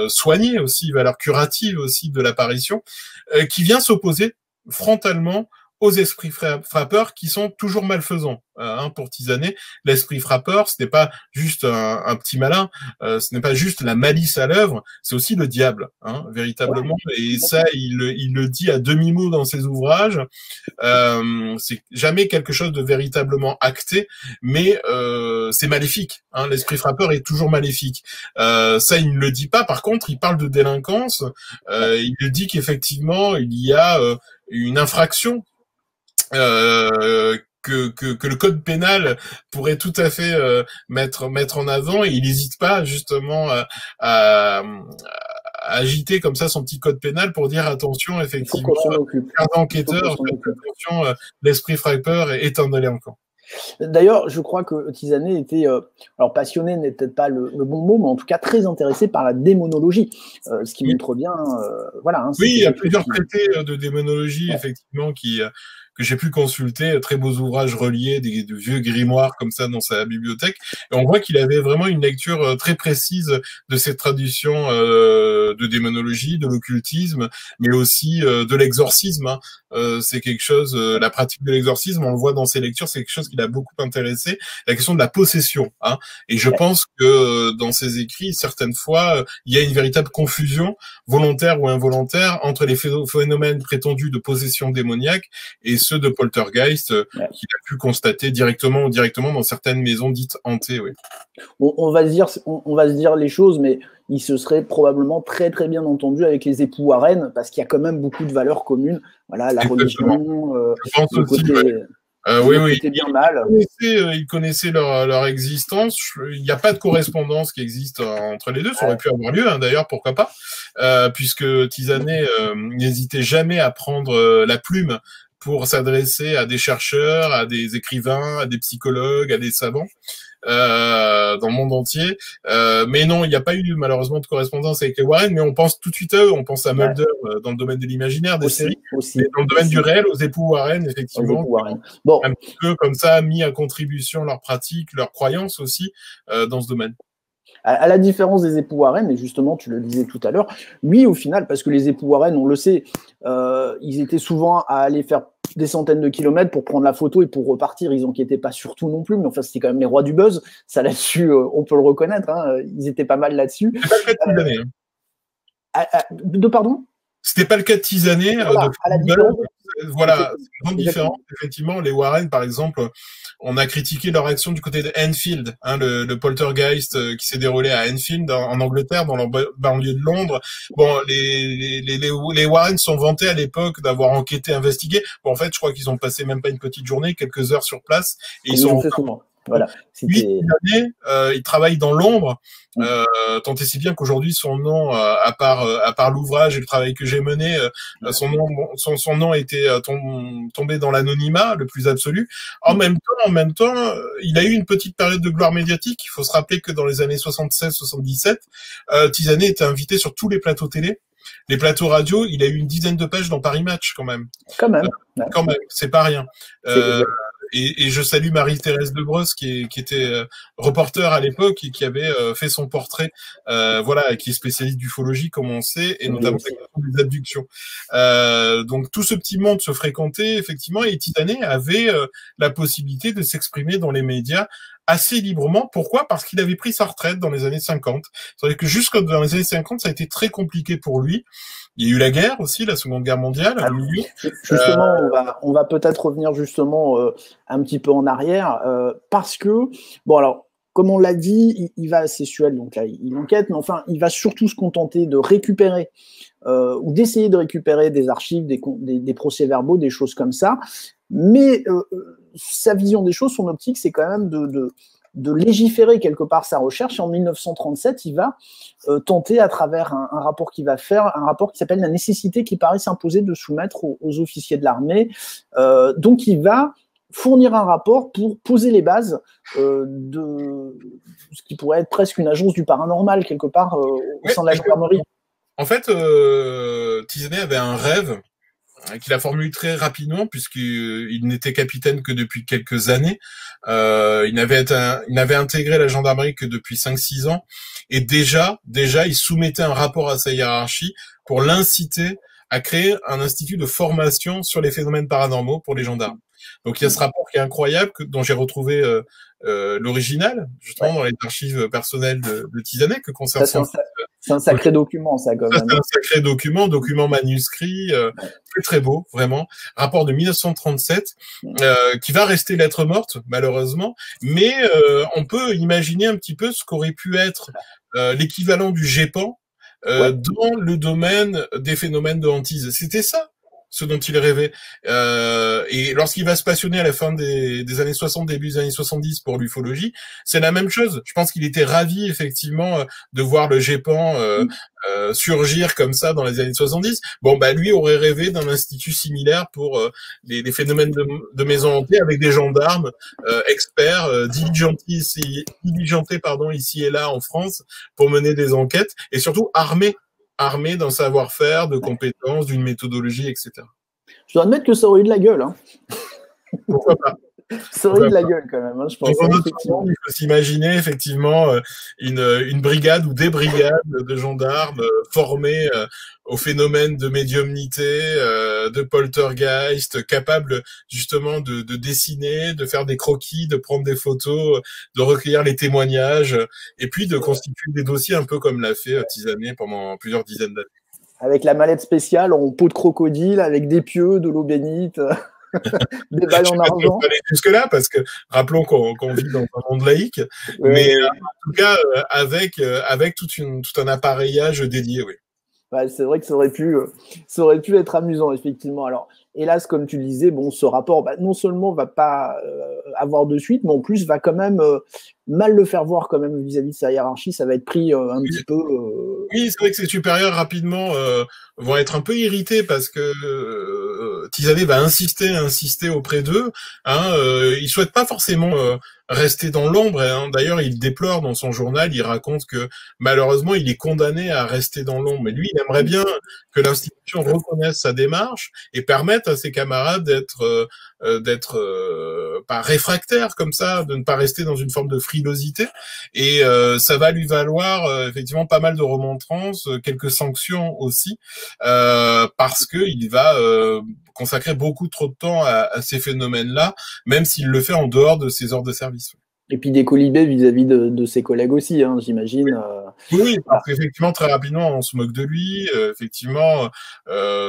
[SPEAKER 2] soigner aussi, valeur curative aussi de l'apparition, qui vient s'opposer frontalement aux esprits frappeurs qui sont toujours malfaisants. Pour Tisanet, l'esprit frappeur, ce n'est pas juste un petit malin, ce n'est pas juste la malice à l'œuvre, c'est aussi le diable, hein, véritablement. Et ça, il le dit à demi-mot dans ses ouvrages. C'est jamais quelque chose de véritablement acté, mais c'est maléfique. Hein, l'esprit frappeur est toujours maléfique. Ça, il ne le dit pas. Par contre, il parle de délinquance. Il dit qu'effectivement, il y a une infraction que le code pénal pourrait tout à fait mettre en avant, et il n'hésite pas justement à agiter comme ça son petit code pénal pour dire attention, effectivement, enquêteur, attention, l'esprit frappeur est un délinquant.
[SPEAKER 1] D'ailleurs, je crois que Tisanet était, alors passionné n'est peut-être pas le bon mot, mais en tout cas très intéressé par la démonologie, ce qui montre bien, voilà. Hein,
[SPEAKER 2] oui, il y a plusieurs traités de démonologie, effectivement, que j'ai pu consulter, très beaux ouvrages reliés, de vieux grimoires comme ça dans sa bibliothèque. Et on voit qu'il avait vraiment une lecture très précise de cette tradition de démonologie, de l'occultisme, mais aussi de l'exorcisme. Hein. C'est quelque chose, la pratique de l'exorcisme, on le voit dans ses lectures, c'est quelque chose qui l'a beaucoup intéressé, la question de la possession. Hein. Et je pense que dans ses écrits, certaines fois, il y a une véritable confusion, volontaire ou involontaire, entre les phénomènes prétendus de possession démoniaque et ceux de poltergeist qu'il a pu constater directement ou indirectement dans certaines maisons dites hantées. Oui.
[SPEAKER 1] On va se dire les choses, mais il se serait probablement très très bien entendu avec les époux Warren, parce qu'il y a quand même beaucoup de valeurs communes. Voilà, la religion, le côté...
[SPEAKER 2] oui,
[SPEAKER 1] bien mal.
[SPEAKER 2] Ils connaissaient leur existence. Il n'y a pas de correspondance qui existe entre les deux. Ça aurait pu avoir lieu, hein, d'ailleurs, pourquoi pas, puisque Tisanet n'hésitait jamais à prendre la plume pour s'adresser à des chercheurs, à des écrivains, à des psychologues, à des savants dans le monde entier. Mais non, il n'y a pas eu malheureusement de correspondance avec les Warren, mais on pense tout de suite à eux. On pense à Mulder dans le domaine de l'imaginaire, des séries, mais dans le domaine du réel, aux époux Warren, effectivement.
[SPEAKER 1] Bon.
[SPEAKER 2] Un petit peu comme ça, mis à contribution leurs pratiques, leurs croyances aussi dans ce domaine.
[SPEAKER 1] À la différence des époux Warren, et justement, tu le disais tout à l'heure, lui, au final, parce que les époux Warren, on le sait, ils étaient souvent à aller faire des centaines de kilomètres pour prendre la photo et pour repartir. Ils n'enquêtaient pas sur tout non plus, mais enfin, c'était quand même les rois du buzz. Ça, là-dessus, on peut le reconnaître. Hein, ils étaient pas mal là-dessus.
[SPEAKER 2] C'est pas le cas de Tisanet.
[SPEAKER 1] Pardon?
[SPEAKER 2] C'était pas le cas de Tisanet.
[SPEAKER 1] Voilà, à la différence.
[SPEAKER 2] Voilà, c'est une grande différence. Effectivement, les Warren, par exemple, on a critiqué leur action du côté de Enfield, hein, le poltergeist qui s'est déroulé à Enfield en Angleterre, dans la banlieue de Londres. Bon, les Warren sont vantés à l'époque d'avoir enquêté, investigué. Bon, en fait, je crois qu'ils ont passé même pas une petite journée, quelques heures sur place, et ils sont
[SPEAKER 1] souvent. Voilà.
[SPEAKER 2] 8 années, il travaille dans l'ombre, tant et si bien qu'aujourd'hui son nom, à part l'ouvrage et le travail que j'ai mené, son nom était tombé dans l'anonymat le plus absolu. En même temps, il a eu une petite période de gloire médiatique. Il faut se rappeler que dans les années 76-77, Tisanet était invité sur tous les plateaux télé. Les plateaux radio, il a eu une dizaine de pages dans Paris Match, quand même.
[SPEAKER 1] Quand même,
[SPEAKER 2] c'est pas rien. Et je salue Marie-Thérèse Lebreuse qui était reporter à l'époque et qui avait fait son portrait, voilà, qui est spécialiste d'ufologie comme on sait, et notamment des abductions. Donc tout ce petit monde se fréquentait effectivement, et Tisanet avait la possibilité de s'exprimer dans les médias assez librement. Pourquoi? Parce qu'il avait pris sa retraite dans les années 50. C'est-à-dire que jusque dans les années 50, ça a été très compliqué pour lui. Il y a eu la guerre aussi, la Seconde Guerre mondiale.
[SPEAKER 1] Justement, on va peut-être revenir justement un petit peu en arrière, parce que, bon alors, comme on l'a dit, il va à Sessuel, donc là, il enquête, mais enfin, il va surtout se contenter de récupérer ou d'essayer de récupérer des archives, des procès-verbaux, des choses comme ça. Mais sa vision des choses, son optique, c'est quand même de légiférer quelque part sa recherche. Et en 1937, il va tenter, à travers un rapport qu'il va faire, un rapport qui s'appelle la nécessité qui paraît s'imposer de soumettre aux officiers de l'armée. Donc, il va fournir un rapport pour poser les bases de ce qui pourrait être presque une agence du paranormal, quelque part, au sein de la gendarmerie.
[SPEAKER 2] En fait, Tisanet avait un rêve qu'il a formulé très rapidement, puisqu'il n'était capitaine que depuis quelques années. Il n'avait intégré la gendarmerie que depuis 5-6 ans, et déjà, il soumettait un rapport à sa hiérarchie pour l'inciter à créer un institut de formation sur les phénomènes paranormaux pour les gendarmes. Donc il y a ce rapport qui est incroyable, dont j'ai retrouvé l'original, justement, dans les archives personnelles de Tisanet, que conserve.
[SPEAKER 1] C'est un sacré document, ça, quand même.
[SPEAKER 2] C'est un sacré document manuscrit, très beau, vraiment. Rapport de 1937, qui va rester lettre morte, malheureusement, mais on peut imaginer un petit peu ce qu'aurait pu être l'équivalent du GEPAN dans le domaine des phénomènes de hantise. C'était ça, ce dont il rêvait. Et lorsqu'il va se passionner à la fin des années 60, début des années 70 pour l'ufologie, c'est la même chose. Je pense qu'il était ravi, effectivement, de voir le GEPAN surgir comme ça dans les années 70. Bon, bah, lui aurait rêvé d'un institut similaire pour les phénomènes de maisons hantées, avec des gendarmes experts, diligentés ici et là en France pour mener des enquêtes, et surtout armés d'un savoir-faire, de compétences, d'une méthodologie, etc.
[SPEAKER 1] Je dois admettre que ça aurait eu de la gueule. Hein.
[SPEAKER 2] Pourquoi pas?
[SPEAKER 1] Ça aurait eu de la gueule quand même, hein, je pense.
[SPEAKER 2] Il faut s'imaginer effectivement une brigade ou des brigades de gendarmes formés au phénomène de médiumnité, de poltergeist, capables justement de dessiner, de faire des croquis, de prendre des photos, de recueillir les témoignages, et puis de constituer des dossiers un peu comme l'a fait Tisanet pendant plusieurs dizaines d'années.
[SPEAKER 1] Avec la mallette spéciale en peau de crocodile, avec des pieux, de l'eau bénite... des balles en argent.
[SPEAKER 2] Je vais aller jusque-là, parce que rappelons qu'on vit dans un monde laïque, mais en tout cas avec tout un appareillage dédié, oui.
[SPEAKER 1] Ouais, c'est vrai que ça aurait pu être amusant, effectivement. Alors, hélas, comme tu le disais, bon, ce rapport, non seulement va pas avoir de suite, mais en plus va quand même mal le faire voir quand même vis-à-vis de sa hiérarchie. Ça va être pris un petit peu.
[SPEAKER 2] Oui, c'est vrai que ses supérieurs rapidement vont être un peu irrités, parce que Tisanet va insister auprès d'eux. Hein, ils souhaitent pas forcément rester dans l'ombre. Hein. D'ailleurs, il déplore dans son journal, il raconte que malheureusement, il est condamné à rester dans l'ombre. Mais lui, il aimerait bien que l'institution reconnaisse sa démarche et permette à ses camarades d'être pas réfractaires comme ça, de ne pas rester dans une forme de frilosité. Et ça va lui valoir effectivement pas mal de remontrances, quelques sanctions aussi, parce que il va consacrer beaucoup trop de temps à ces phénomènes-là, même s'il le fait en dehors de ses heures de service.
[SPEAKER 1] Et puis des colibés vis-à-vis de ses collègues aussi, hein, j'imagine.
[SPEAKER 2] Oui, parce qu'effectivement, très rapidement, on se moque de lui. Effectivement,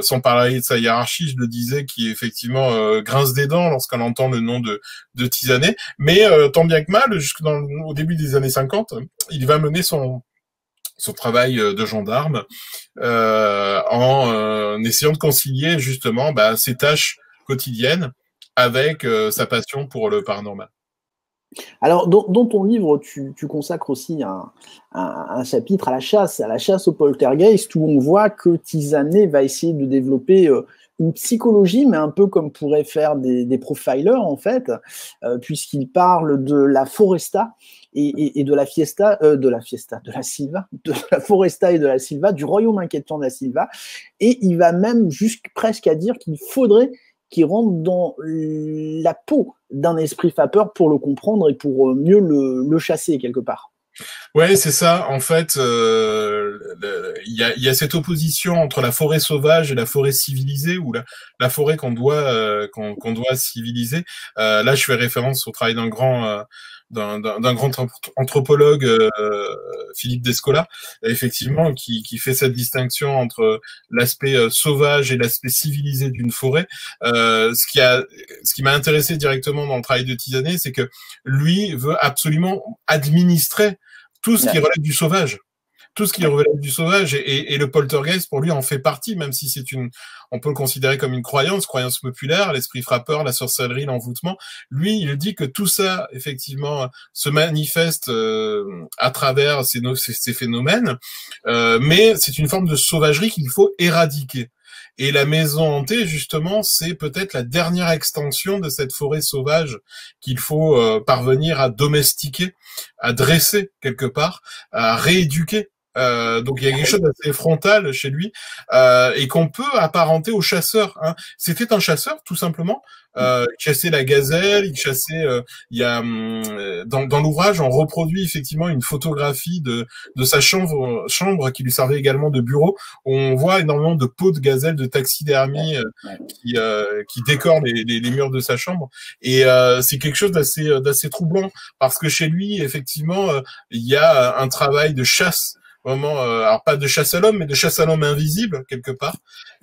[SPEAKER 2] sans parler de sa hiérarchie, je le disais, qui effectivement grince des dents lorsqu'on entend le nom de Tisanet. Mais tant bien que mal, au début des années 50, il va mener son travail de gendarme en essayant de concilier justement ses tâches quotidiennes avec sa passion pour le paranormal.
[SPEAKER 1] Alors, dans ton livre, tu consacres aussi un chapitre à la chasse au poltergeist, où on voit que Tisanet va essayer de développer une psychologie, mais un peu comme pourraient faire des profilers, en fait, puisqu'il parle de la foresta et de la fiesta, de la Silva, de la foresta et de la Silva, du royaume inquiétant de la Silva, et il va même presque à dire qu'il faudrait qu'il rentre dans la peau d'un esprit vapeur pour le comprendre et pour mieux le chasser quelque part.
[SPEAKER 2] Ouais, c'est ça. En fait, il y a cette opposition entre la forêt sauvage et la forêt civilisée, ou la forêt qu'on doit civiliser. Là, je fais référence au travail d'un grand anthropologue, Philippe Descola, effectivement, qui fait cette distinction entre l'aspect sauvage et l'aspect civilisé d'une forêt. Ce qui m'a intéressé directement dans le travail de Tisanet, c'est que lui veut absolument administrer tout ce qui relève du sauvage. Tout ce qui relève du sauvage et le poltergeist, pour lui, en fait partie, même si on peut le considérer comme une croyance populaire, l'esprit frappeur, la sorcellerie, l'envoûtement. Lui, il dit que tout ça, effectivement, se manifeste à travers ces phénomènes, mais c'est une forme de sauvagerie qu'il faut éradiquer. Et la maison hantée, justement, c'est peut-être la dernière extension de cette forêt sauvage qu'il faut parvenir à domestiquer, à dresser quelque part, à rééduquer. Donc il y a quelque chose d'assez frontal chez lui et qu'on peut apparenter au chasseur. Hein. C'était un chasseur, tout simplement. Il chassait la gazelle, il chassait. Il y a dans l'ouvrage, on reproduit effectivement une photographie de sa chambre qui lui servait également de bureau. Où on voit énormément de peaux de gazelle, de taxidermie qui décorent les murs de sa chambre. Et c'est quelque chose d'assez troublant parce que chez lui, effectivement, il y a un travail de chasse. Vraiment, alors pas de chasse à l'homme, mais de chasse à l'homme invisible, quelque part,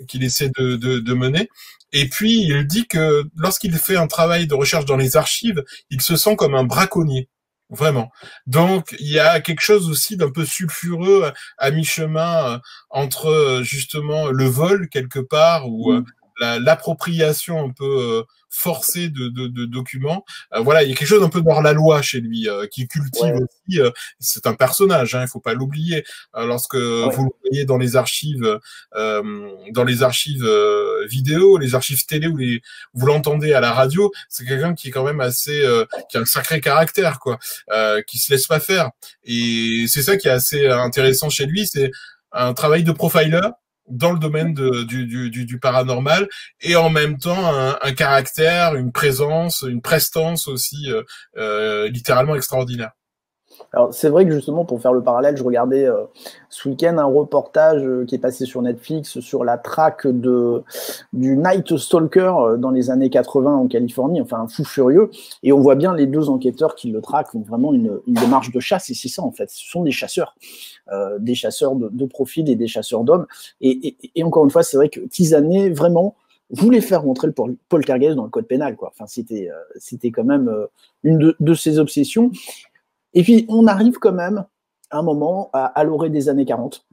[SPEAKER 2] qu'il essaie de mener. Et puis, il dit que lorsqu'il fait un travail de recherche dans les archives, il se sent comme un braconnier. Vraiment. Donc, il y a quelque chose aussi d'un peu sulfureux à mi-chemin entre, justement, le vol, quelque part, ou l'appropriation un peu forcée de documents. Voilà, il y a quelque chose un peu hors la loi chez lui, qui cultive aussi. C'est un personnage, hein, il faut pas l'oublier. Lorsque vous le voyez dans les archives vidéo, les archives télé, vous l'entendez à la radio, c'est quelqu'un qui est quand même assez, qui a un sacré caractère, quoi, qui se laisse pas faire. Et c'est ça qui est assez intéressant chez lui, c'est un travail de profiler dans le domaine du paranormal et en même temps un caractère, une présence, une prestance aussi littéralement extraordinaire.
[SPEAKER 1] Alors c'est vrai que justement pour faire le parallèle, je regardais ce week-end un reportage qui est passé sur Netflix sur la traque du Night Stalker dans les années 80 en Californie, enfin un fou furieux, et on voit bien les deux enquêteurs qui le traquent ont vraiment une démarche de chasse, et c'est ça en fait, ce sont des chasseurs de profil et des chasseurs d'hommes, et encore une fois c'est vrai que Tisanet vraiment voulait faire rentrer le poltergeist dans le code pénal, quoi. Enfin c'était quand même une de ses obsessions. Et puis, on arrive quand même, à un moment, à l'orée des années 40,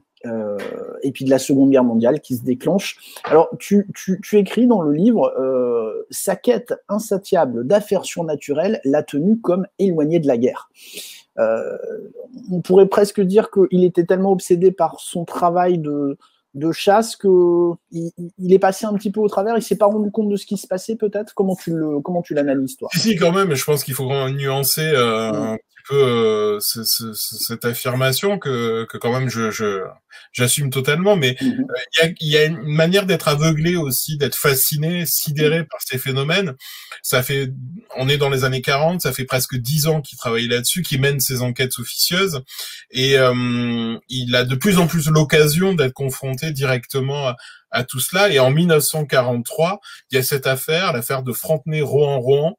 [SPEAKER 1] et puis de la Seconde Guerre mondiale qui se déclenche. Alors, tu écris dans le livre « Sa quête insatiable d'affaires surnaturelles l'a tenu comme éloigné de la guerre ». On pourrait presque dire qu'il était tellement obsédé par son travail de de chasse que il est passé un petit peu au travers, il s'est pas rendu compte de ce qui se passait peut-être. Comment tu l'analyses toi?
[SPEAKER 2] Si, quand même, je pense qu'il faut quand même nuancer un petit peu cette affirmation que quand même j'assume totalement, mais il y a une manière d'être aveuglé aussi, d'être fasciné, sidéré par ces phénomènes. On est dans les années 40, ça fait presque 10 ans qu'il travaille là-dessus, qu'il mène ses enquêtes officieuses, et il a de plus en plus l'occasion d'être confronté directement à tout cela. Et en 1943, il y a cette affaire, l'affaire de Frontenay-Rohan-Rohan,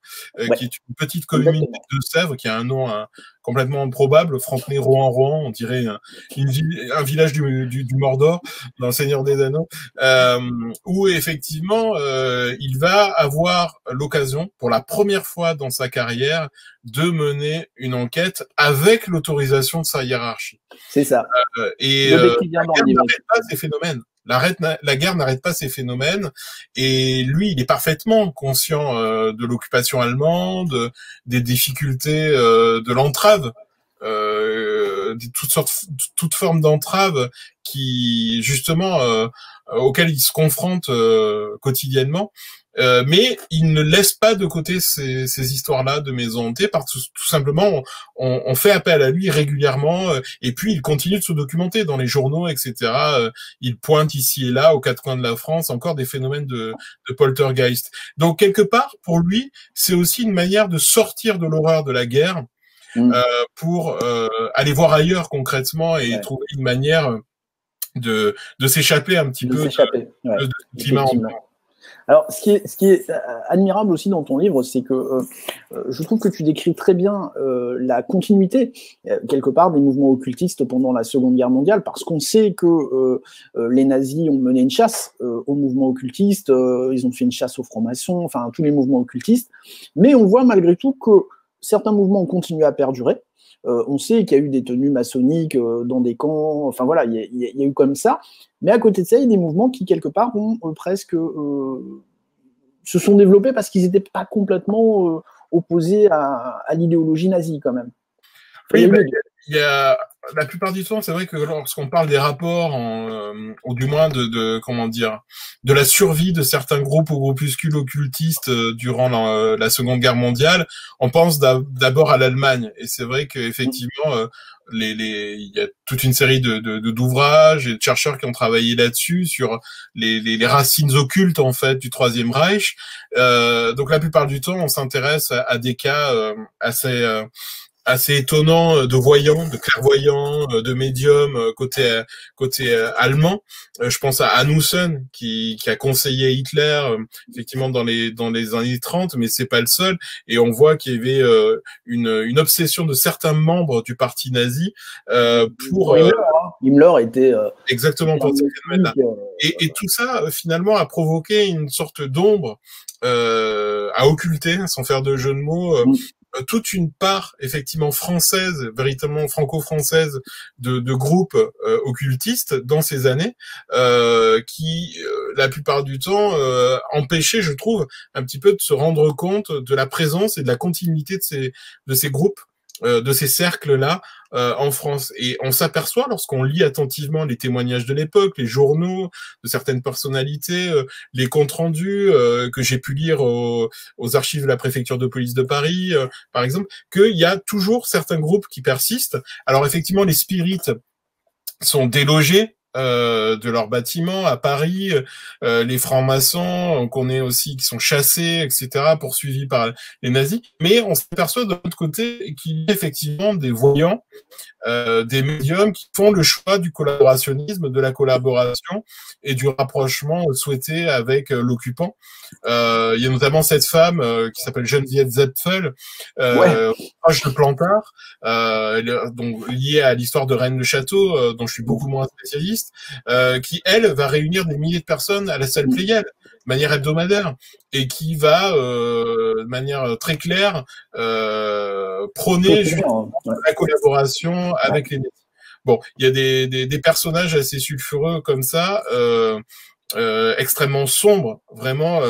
[SPEAKER 2] qui est une petite commune des Deux-Sèvres, qui a un nom complètement improbable. Frontenay-Rohan-Rohan, on dirait un village du Mordor, dans le Seigneur des Anneaux, où effectivement, il va avoir l'occasion, pour la première fois dans sa carrière, de mener une enquête avec l'autorisation de sa hiérarchie.
[SPEAKER 1] C'est ça.
[SPEAKER 2] Et la guerre n'arrête pas ces phénomènes. La guerre n'arrête pas ces phénomènes, et lui, il est parfaitement conscient de l'occupation allemande, des difficultés de l'entrave, toutes formes d'entrave qui, justement, auxquelles il se confronte quotidiennement. Mais il ne laisse pas de côté ces histoires-là de maison hantée, parce que tout simplement on fait appel à lui régulièrement, et puis il continue de se documenter dans les journaux, etc. Il pointe ici et là, aux quatre coins de la France, encore des phénomènes de poltergeist. Donc quelque part, pour lui, c'est aussi une manière de sortir de l'horreur de la guerre, pour aller voir ailleurs concrètement, et trouver une manière de s'échapper un petit peu de ce climat ambiant.
[SPEAKER 1] Alors, ce qui est admirable aussi dans ton livre, c'est que je trouve que tu décris très bien la continuité, quelque part, des mouvements occultistes pendant la Seconde Guerre mondiale, parce qu'on sait que les nazis ont mené une chasse aux mouvements occultistes, ils ont fait une chasse aux francs-maçons, enfin, tous les mouvements occultistes, mais on voit malgré tout que certains mouvements ont continué à perdurer. On sait qu'il y a eu des tenues maçonniques dans des camps, enfin voilà, il y a eu comme ça. Mais à côté de ça, il y a des mouvements qui, quelque part, ont presque se sont développés parce qu'ils n'étaient pas complètement opposés à l'idéologie nazie, quand même.
[SPEAKER 2] Oui, il y a la plupart du temps, c'est vrai que lorsqu'on parle des rapports, ou du moins de la survie de certains groupes ou groupuscules occultistes durant la Seconde Guerre mondiale, on pense d'abord à l'Allemagne. Et c'est vrai qu'effectivement, il y a toute une série d'ouvrages et de chercheurs qui ont travaillé là-dessus, sur les racines occultes, en fait, du Troisième Reich. Donc la plupart du temps, on s'intéresse à des cas assez étonnant de voyants, de clairvoyants, de médiums côté allemand. Je pense à Hanussen qui a conseillé Hitler effectivement dans les années 30, mais c'est pas le seul, et on voit qu'il y avait une obsession de certains membres du parti nazi pour
[SPEAKER 1] Himmler était
[SPEAKER 2] exactement pour ces phénomènes-là. Et tout ça finalement a provoqué une sorte d'ombre à occulter, sans faire de jeu de mots, toute une part effectivement française, véritablement franco-française, de groupes occultistes dans ces années, qui la plupart du temps empêchaient, je trouve, un petit peu de se rendre compte de la présence et de la continuité de ces groupes, de ces cercles-là en France. Et on s'aperçoit, lorsqu'on lit attentivement les témoignages de l'époque, les journaux de certaines personnalités, les comptes rendus que j'ai pu lire aux archives de la préfecture de police de Paris, par exemple, qu'il y a toujours certains groupes qui persistent. Alors effectivement, les spirites sont délogés de leurs bâtiments à Paris, les francs-maçons qu'on est aussi, qui sont chassés, etc., poursuivis par les nazis. Mais on s'aperçoit de l'autre côté qu'il y a effectivement des voyants, des médiums qui font le choix du collaborationnisme, de la collaboration et du rapprochement souhaité avec l'occupant. Il y a notamment cette femme qui s'appelle Geneviève Zepfel, proche de Plantard, donc liée à l'histoire de Rennes-le-Château, dont je suis beaucoup moins spécialiste, qui, elle, va réunir des milliers de personnes à la salle Pleyel, de manière hebdomadaire, et qui va, de manière très claire, prôner la collaboration avec les médias. Bon, il y a des personnages assez sulfureux comme ça, extrêmement sombres, vraiment,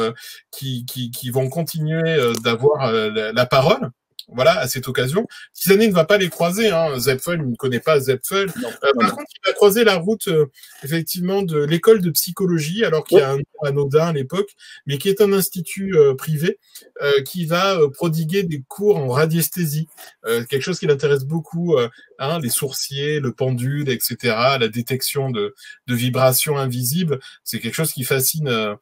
[SPEAKER 2] qui vont continuer d'avoir la parole voilà, à cette occasion. Tisane ne va pas les croiser, hein. Zepfel ne connaît pas Zepfel. Par contre, il va croiser la route, effectivement, de l'école de psychologie, alors qu'il y a un nom anodin à l'époque, mais qui est un institut privé qui va prodiguer des cours en radiesthésie, quelque chose qui l'intéresse beaucoup, hein, les sourciers, le pendule, etc., la détection de vibrations invisibles. C'est quelque chose qui fascine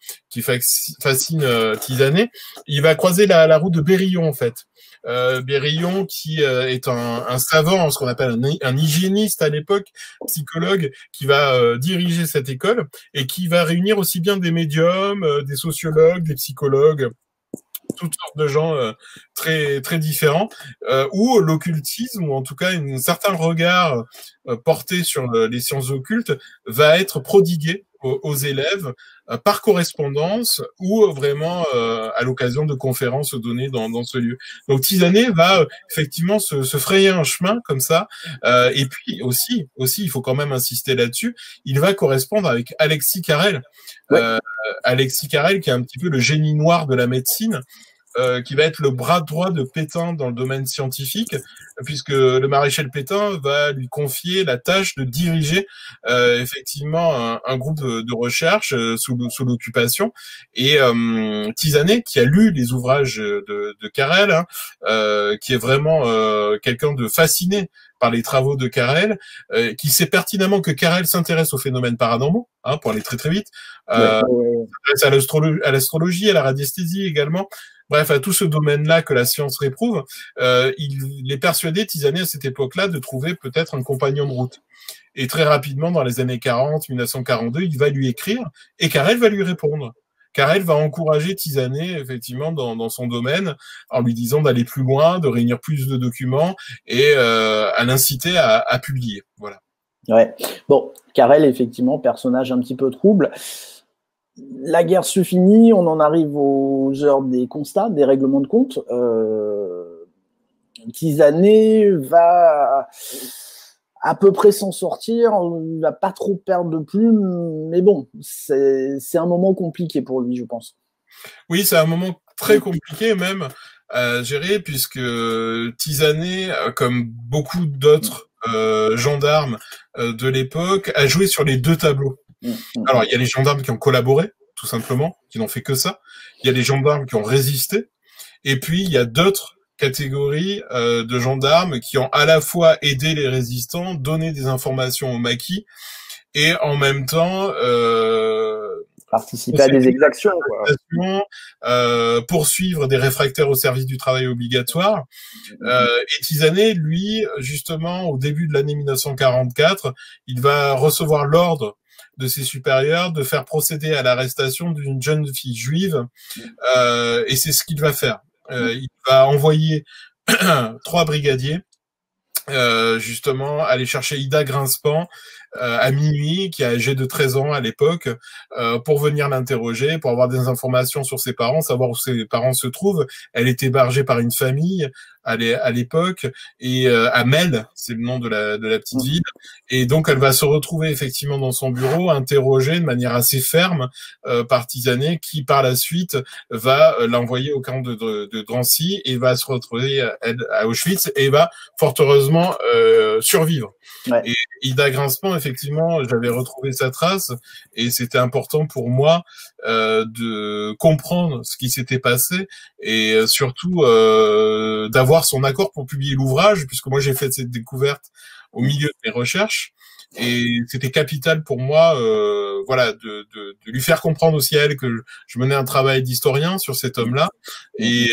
[SPEAKER 2] Tisane. Il va croiser la route de Bérillon, en fait. Bérillon qui est un savant, ce qu'on appelle un hygiéniste à l'époque, psychologue, qui va diriger cette école et qui va réunir aussi bien des médiums, des sociologues, des psychologues, toutes sortes de gens très très différents, où l'occultisme, ou en tout cas un certain regard porté sur les sciences occultes, va être prodigué aux élèves par correspondance ou vraiment à l'occasion de conférences données dans ce lieu. Donc Tisane va effectivement se frayer un chemin comme ça, et puis aussi il faut quand même insister là-dessus, il va correspondre avec Alexis Carrel. Alexis Carrel qui est un petit peu le génie noir de la médecine, qui va être le bras droit de Pétain dans le domaine scientifique, puisque le maréchal Pétain va lui confier la tâche de diriger effectivement un groupe de recherche sous l'occupation. Et Tisane, qui a lu les ouvrages de Carrel, hein, qui est vraiment quelqu'un de fasciné par les travaux de Carrel, qui sait pertinemment que Carrel s'intéresse aux phénomènes paranormaux, hein, pour aller très très vite, s'intéresse à l'astrologie, à la radiesthésie également. Bref, à tout ce domaine-là que la science réprouve, il est persuadé, Tisane, à cette époque-là, de trouver peut-être un compagnon de route. Et très rapidement, dans les années 40, 1942, il va lui écrire, et Carrel va lui répondre. Carrel va encourager Tisane, effectivement, dans son domaine, en lui disant d'aller plus loin, de réunir plus de documents, et à l'inciter à publier. Voilà.
[SPEAKER 1] Ouais. Bon, Carrel, effectivement, personnage un petit peu trouble. La guerre se finit, on en arrive aux heures des constats, des règlements de compte. Tisane va à peu près s'en sortir, il va pas trop perdre de plumes, mais bon, c'est un moment compliqué pour lui, je pense.
[SPEAKER 2] Oui, c'est un moment très compliqué même à gérer, puisque Tisane, comme beaucoup d'autres gendarmes de l'époque, a joué sur les deux tableaux. Alors, il y a les gendarmes qui ont collaboré, tout simplement, qui n'ont fait que ça. Il y a les gendarmes qui ont résisté. Et puis, il y a d'autres catégories de gendarmes qui ont à la fois aidé les résistants, donné des informations au maquis, et en même temps
[SPEAKER 1] participer à des exactions, quoi.
[SPEAKER 2] Poursuivre des réfractaires au service du travail obligatoire. Et Tisane, lui, justement, au début de l'année 1944, il va recevoir l'ordre de ses supérieurs de faire procéder à l'arrestation d'une jeune fille juive, et c'est ce qu'il va faire. Il va envoyer 3 brigadiers justement aller chercher Ida Grinspan à minuit, qui est âgée de 13 ans à l'époque, pour venir l'interroger, pour avoir des informations sur ses parents, savoir où ses parents se trouvent. Elle est hébergée par une famille à l'époque, et Amel, c'est le nom de la petite ville, et donc elle va se retrouver effectivement dans son bureau, interrogée de manière assez ferme par Tisane, qui par la suite va l'envoyer au camp de Drancy, et va se retrouver à Auschwitz, et va fort heureusement survivre. Ouais. Et Ida Grinspan, effectivement, j'avais retrouvé sa trace, et c'était important pour moi de comprendre ce qui s'était passé, et surtout d'avoir son accord pour publier l'ouvrage, puisque moi j'ai fait cette découverte au milieu de mes recherches, et c'était capital pour moi, voilà, de lui faire comprendre aussi à elle que je menais un travail d'historien sur cet homme-là, et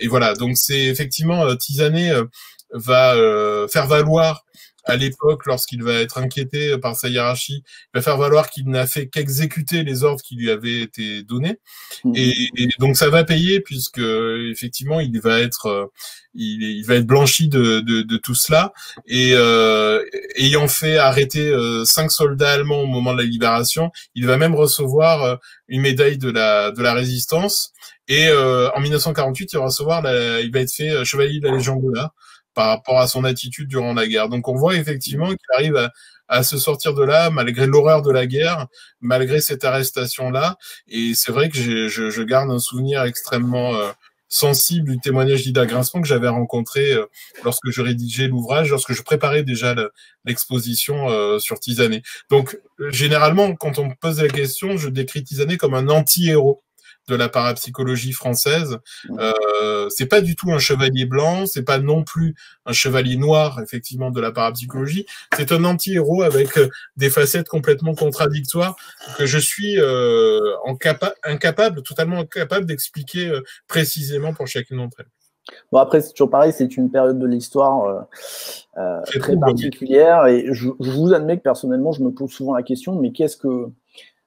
[SPEAKER 2] voilà. Donc c'est effectivement Tisane va faire valoir à l'époque, lorsqu'il va être inquiété par sa hiérarchie, il va faire valoir qu'il n'a fait qu'exécuter les ordres qui lui avaient été donnés. Et donc ça va payer, puisque effectivement il va être blanchi de tout cela. Et ayant fait arrêter 5 soldats allemands au moment de la libération, il va même recevoir une médaille de la résistance. Et en 1948, il va être fait chevalier de la Légion d'honneur par rapport à son attitude durant la guerre. Donc on voit effectivement qu'il arrive à se sortir de là, malgré l'horreur de la guerre, malgré cette arrestation-là. Et c'est vrai que je garde un souvenir extrêmement sensible du témoignage d'Ida Grinspan que j'avais rencontré lorsque je rédigeais l'ouvrage, lorsque je préparais déjà l'exposition sur Tisanet. Donc, généralement, quand on me pose la question, je décris Tisanet comme un anti-héros de la parapsychologie française. C'est pas du tout un chevalier blanc, c'est pas non plus un chevalier noir, effectivement, de la parapsychologie. C'est un anti-héros avec des facettes complètement contradictoires que je suis totalement incapable d'expliquer précisément pour chacune d'entre elles.
[SPEAKER 1] Bon, après, c'est toujours pareil, c'est une période de l'histoire très particulière, et je vous admets que personnellement, je me pose souvent la question, mais qu'est-ce que...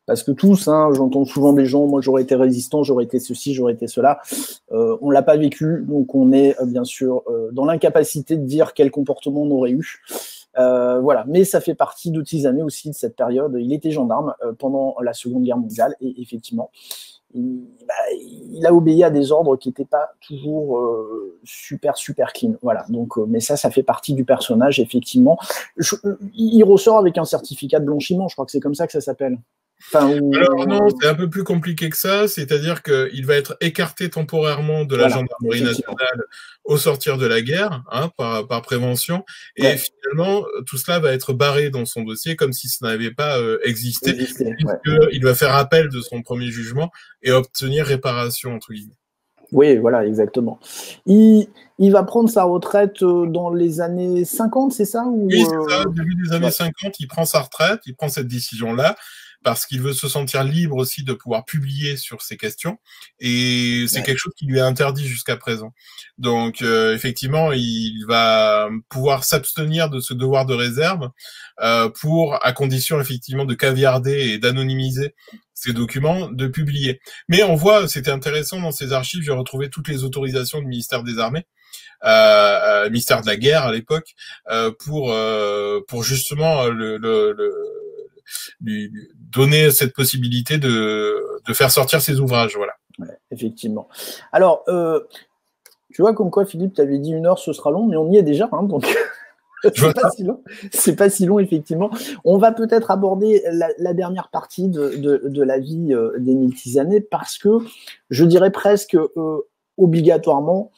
[SPEAKER 1] Parce que tous, hein, j'entends souvent des gens, moi j'aurais été résistant, j'aurais été ceci, j'aurais été cela. On l'a pas vécu, donc on est bien sûr dans l'incapacité de dire quel comportement on aurait eu. Voilà, mais ça fait partie de Tisanet aussi, de cette période. Il était gendarme pendant la Seconde Guerre mondiale, et effectivement, il a obéi à des ordres qui n'étaient pas toujours super clean. Voilà, donc, mais ça fait partie du personnage, effectivement. Il ressort avec un certificat de blanchiment, je crois que c'est comme ça que ça s'appelle.
[SPEAKER 2] Enfin, alors non, c'est un peu plus compliqué que ça, c'est-à-dire qu'il va être écarté temporairement de la gendarmerie nationale au sortir de la guerre, hein, par prévention, et finalement, tout cela va être barré dans son dossier comme si ça n'avait pas existé, puisqu'il va faire appel de son premier jugement et obtenir réparation, entre guillemets.
[SPEAKER 1] Oui, voilà, exactement. Il va prendre sa retraite dans les années 50, c'est ça ou
[SPEAKER 2] Oui, c'est ça, au début des années 50, il prend sa retraite, il prend cette décision-là, parce qu'il veut se sentir libre aussi de pouvoir publier sur ces questions, et c'est quelque chose qui lui est interdit jusqu'à présent. Donc effectivement, il va pouvoir s'abstenir de ce devoir de réserve à condition effectivement de caviarder et d'anonymiser ces documents, de publier. Mais on voit, c'était intéressant dans ces archives, j'ai retrouvé toutes les autorisations du ministère des Armées, ministère de la Guerre à l'époque, pour justement lui donner cette possibilité de faire sortir ses ouvrages, voilà.
[SPEAKER 1] Ouais, effectivement. Alors, tu vois, comme quoi, Philippe, tu avais dit 1 heure, ce sera long, mais on y est déjà, hein, donc c'est pas si long. C'est pas si long, effectivement. On va peut-être aborder la dernière partie de la vie d'Émile Tisanet, parce que je dirais presque obligatoirement,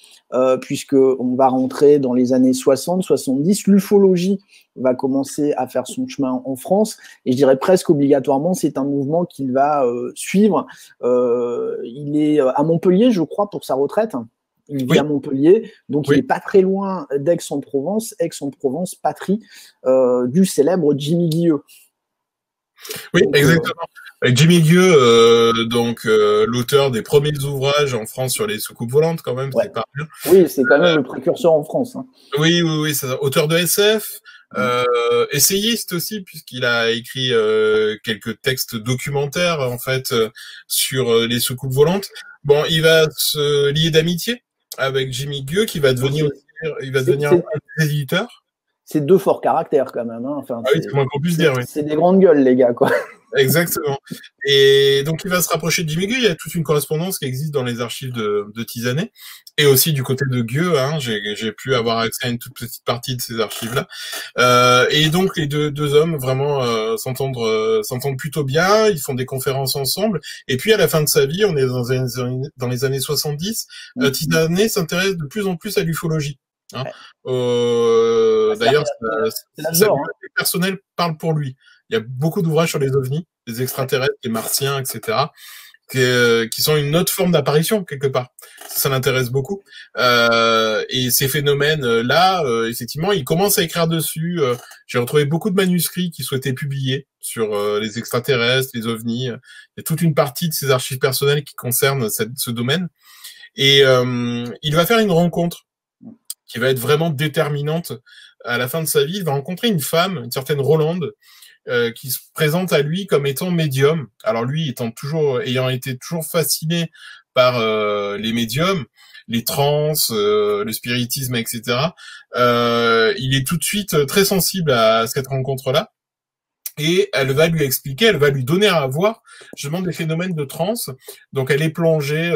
[SPEAKER 1] puisqu'on va rentrer dans les années 60-70, l'ufologie va commencer à faire son chemin en France, et je dirais presque obligatoirement, c'est un mouvement qu'il va suivre. Il est à Montpellier, je crois, pour sa retraite. Il vit à Montpellier, donc il n'est pas très loin d'Aix-en-Provence, patrie du célèbre Jimmy Guilleux.
[SPEAKER 2] Oui, donc, exactement. Avec Jimmy Guilleux, l'auteur des premiers ouvrages en France sur les soucoupes volantes, quand même, c'est pas rien.
[SPEAKER 1] Oui, c'est quand même le précurseur en France. Hein.
[SPEAKER 2] Oui, c'est ça. Auteur de SF, essayiste aussi, puisqu'il a écrit quelques textes documentaires, en fait, sur les soucoupes volantes. Bon, il va se lier d'amitié avec Jimmy Guilleux, qui va devenir un éditeur.
[SPEAKER 1] C'est 2 forts caractères, quand même. Hein. Enfin,
[SPEAKER 2] oui, c'est moins qu'on puisse dire, oui.
[SPEAKER 1] C'est des grandes gueules, les gars, quoi.
[SPEAKER 2] Exactement. Et donc, il va se rapprocher de Jimmy Guilleux. Il y a toute une correspondance qui existe dans les archives de Tisanet. Et aussi du côté de Guilleux, hein, j'ai pu avoir accès à une toute petite partie de ces archives-là. Et donc, les deux hommes, vraiment, s'entendent plutôt bien. Ils font des conférences ensemble. Et puis, à la fin de sa vie, on est dans les années 70, Tisanet s'intéresse de plus en plus à l'ufologie. Hein. D'ailleurs, sa vie personnelle parle pour lui. Il y a beaucoup d'ouvrages sur les ovnis, les extraterrestres, les martiens, etc., qui sont une autre forme d'apparition, quelque part. Ça l'intéresse beaucoup. Et ces phénomènes-là, effectivement, il commence à écrire dessus. J'ai retrouvé beaucoup de manuscrits qui souhaitaient publier sur les extraterrestres, les ovnis. Il y a toute une partie de ses archives personnelles qui concernent ce domaine. Et il va faire une rencontre qui va être vraiment déterminante à la fin de sa vie. Il va rencontrer une femme, une certaine Rolande, qui se présente à lui comme étant médium. Alors lui, ayant été toujours fasciné par les médiums, les trans, le spiritisme, etc., il est tout de suite très sensible à cette rencontre-là. Et elle va lui expliquer, elle va lui donner à voir justement des phénomènes de transe. Donc elle est plongée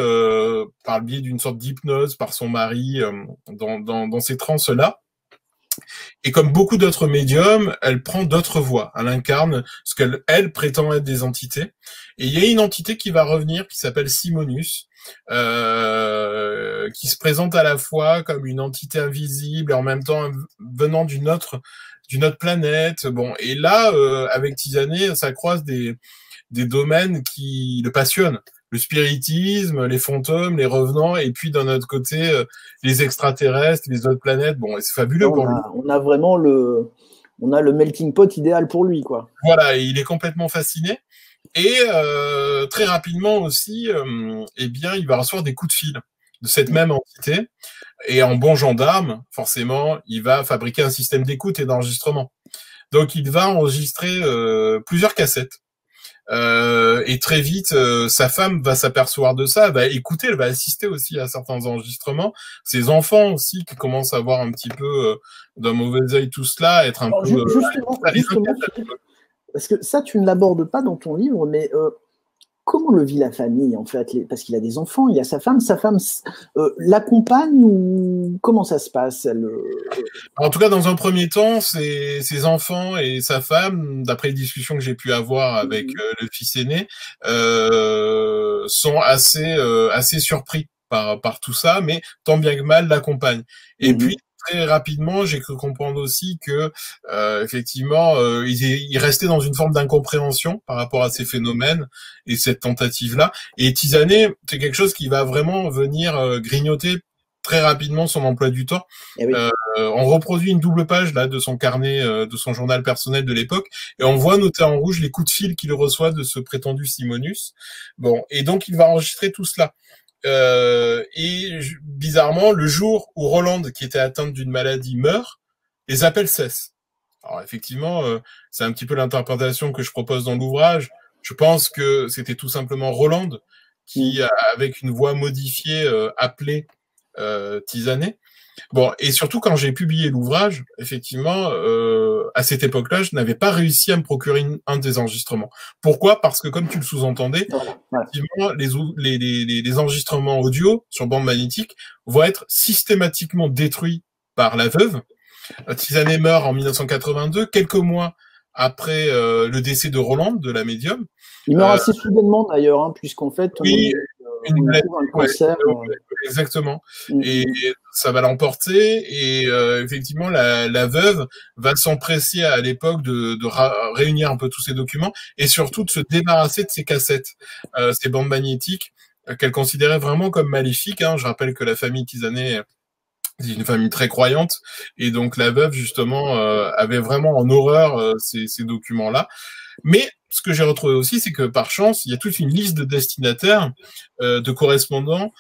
[SPEAKER 2] par le biais d'une sorte d'hypnose par son mari dans ces transes-là. Et comme beaucoup d'autres médiums, elle prend d'autres voix. Elle incarne ce qu'elle prétend être des entités. Et il y a une entité qui va revenir qui s'appelle Simonus, qui se présente à la fois comme une entité invisible et en même temps venant d'une autre planète. Bon, et là, avec Tisanet, ça croise des domaines qui le passionnent. Le spiritisme, les fantômes, les revenants, et puis d'un autre côté, les extraterrestres, les autres planètes. Bon, c'est fabuleux pour lui.
[SPEAKER 1] On a vraiment le melting pot idéal pour lui, quoi.
[SPEAKER 2] Voilà, il est complètement fasciné. Et très rapidement aussi, eh bien, il va recevoir des coups de fil de cette même entité. Et en bon gendarme, forcément, il va fabriquer un système d'écoute et d'enregistrement. Donc, il va enregistrer plusieurs cassettes. Et très vite, sa femme va s'apercevoir de ça, elle va écouter, elle va assister aussi à certains enregistrements. Ses enfants aussi qui commencent à voir un petit peu d'un mauvais œil tout cela, être un peu...
[SPEAKER 1] Justement, parce que ça, tu ne l'abordes pas dans ton livre, mais comment le vit la famille, en fait? Parce qu'il a des enfants, il y a sa femme l'accompagne ou comment ça se passe?
[SPEAKER 2] En tout cas, dans un premier temps, ses enfants et sa femme, d'après les discussions que j'ai pu avoir avec le fils aîné, sont assez surpris par tout ça, mais tant bien que mal l'accompagnent. Et puis, très rapidement, j'ai cru comprendre aussi que effectivement, il restait dans une forme d'incompréhension par rapport à ces phénomènes et cette tentative-là. Et Tisanet, c'est quelque chose qui va vraiment venir grignoter très rapidement son emploi du temps.
[SPEAKER 1] Oui.
[SPEAKER 2] On reproduit une double page là de son carnet, de son journal personnel de l'époque, et on voit noté en rouge les coups de fil qu'il reçoit de ce prétendu Simonus. Bon, et donc il va enregistrer tout cela. Et bizarrement, le jour où Roland, qui était atteinte d'une maladie, meurt, les appels cessent. Alors effectivement, c'est un petit peu l'interprétation que je propose dans l'ouvrage. Je pense que c'était tout simplement Roland qui, avec une voix modifiée, appelait Tisanet. Bon, et surtout quand j'ai publié l'ouvrage, effectivement, à cette époque-là, je n'avais pas réussi à me procurer un des enregistrements. Pourquoi? Parce que comme tu le sous-entendais, effectivement, les enregistrements audio sur bande magnétique vont être systématiquement détruits par la veuve. Tisanet meurt en 1982, quelques mois après le décès de Roland, de la médium.
[SPEAKER 1] Il meurt assez soudainement d'ailleurs, hein, puisqu'en fait,
[SPEAKER 2] oui,
[SPEAKER 1] on trouve un cancer.
[SPEAKER 2] Exactement. Et ça va l'emporter. Et effectivement, la veuve va s'empresser à l'époque de réunir un peu tous ces documents et surtout de se débarrasser de ces cassettes, ces bandes magnétiques qu'elle considérait vraiment comme maléfiques. Hein. Je rappelle que la famille Tisanet c'est une famille très croyante, et donc la veuve justement avait vraiment en horreur ces documents-là. Mais ce que j'ai retrouvé aussi, c'est que par chance, il y a toute une liste de destinataires, de correspondants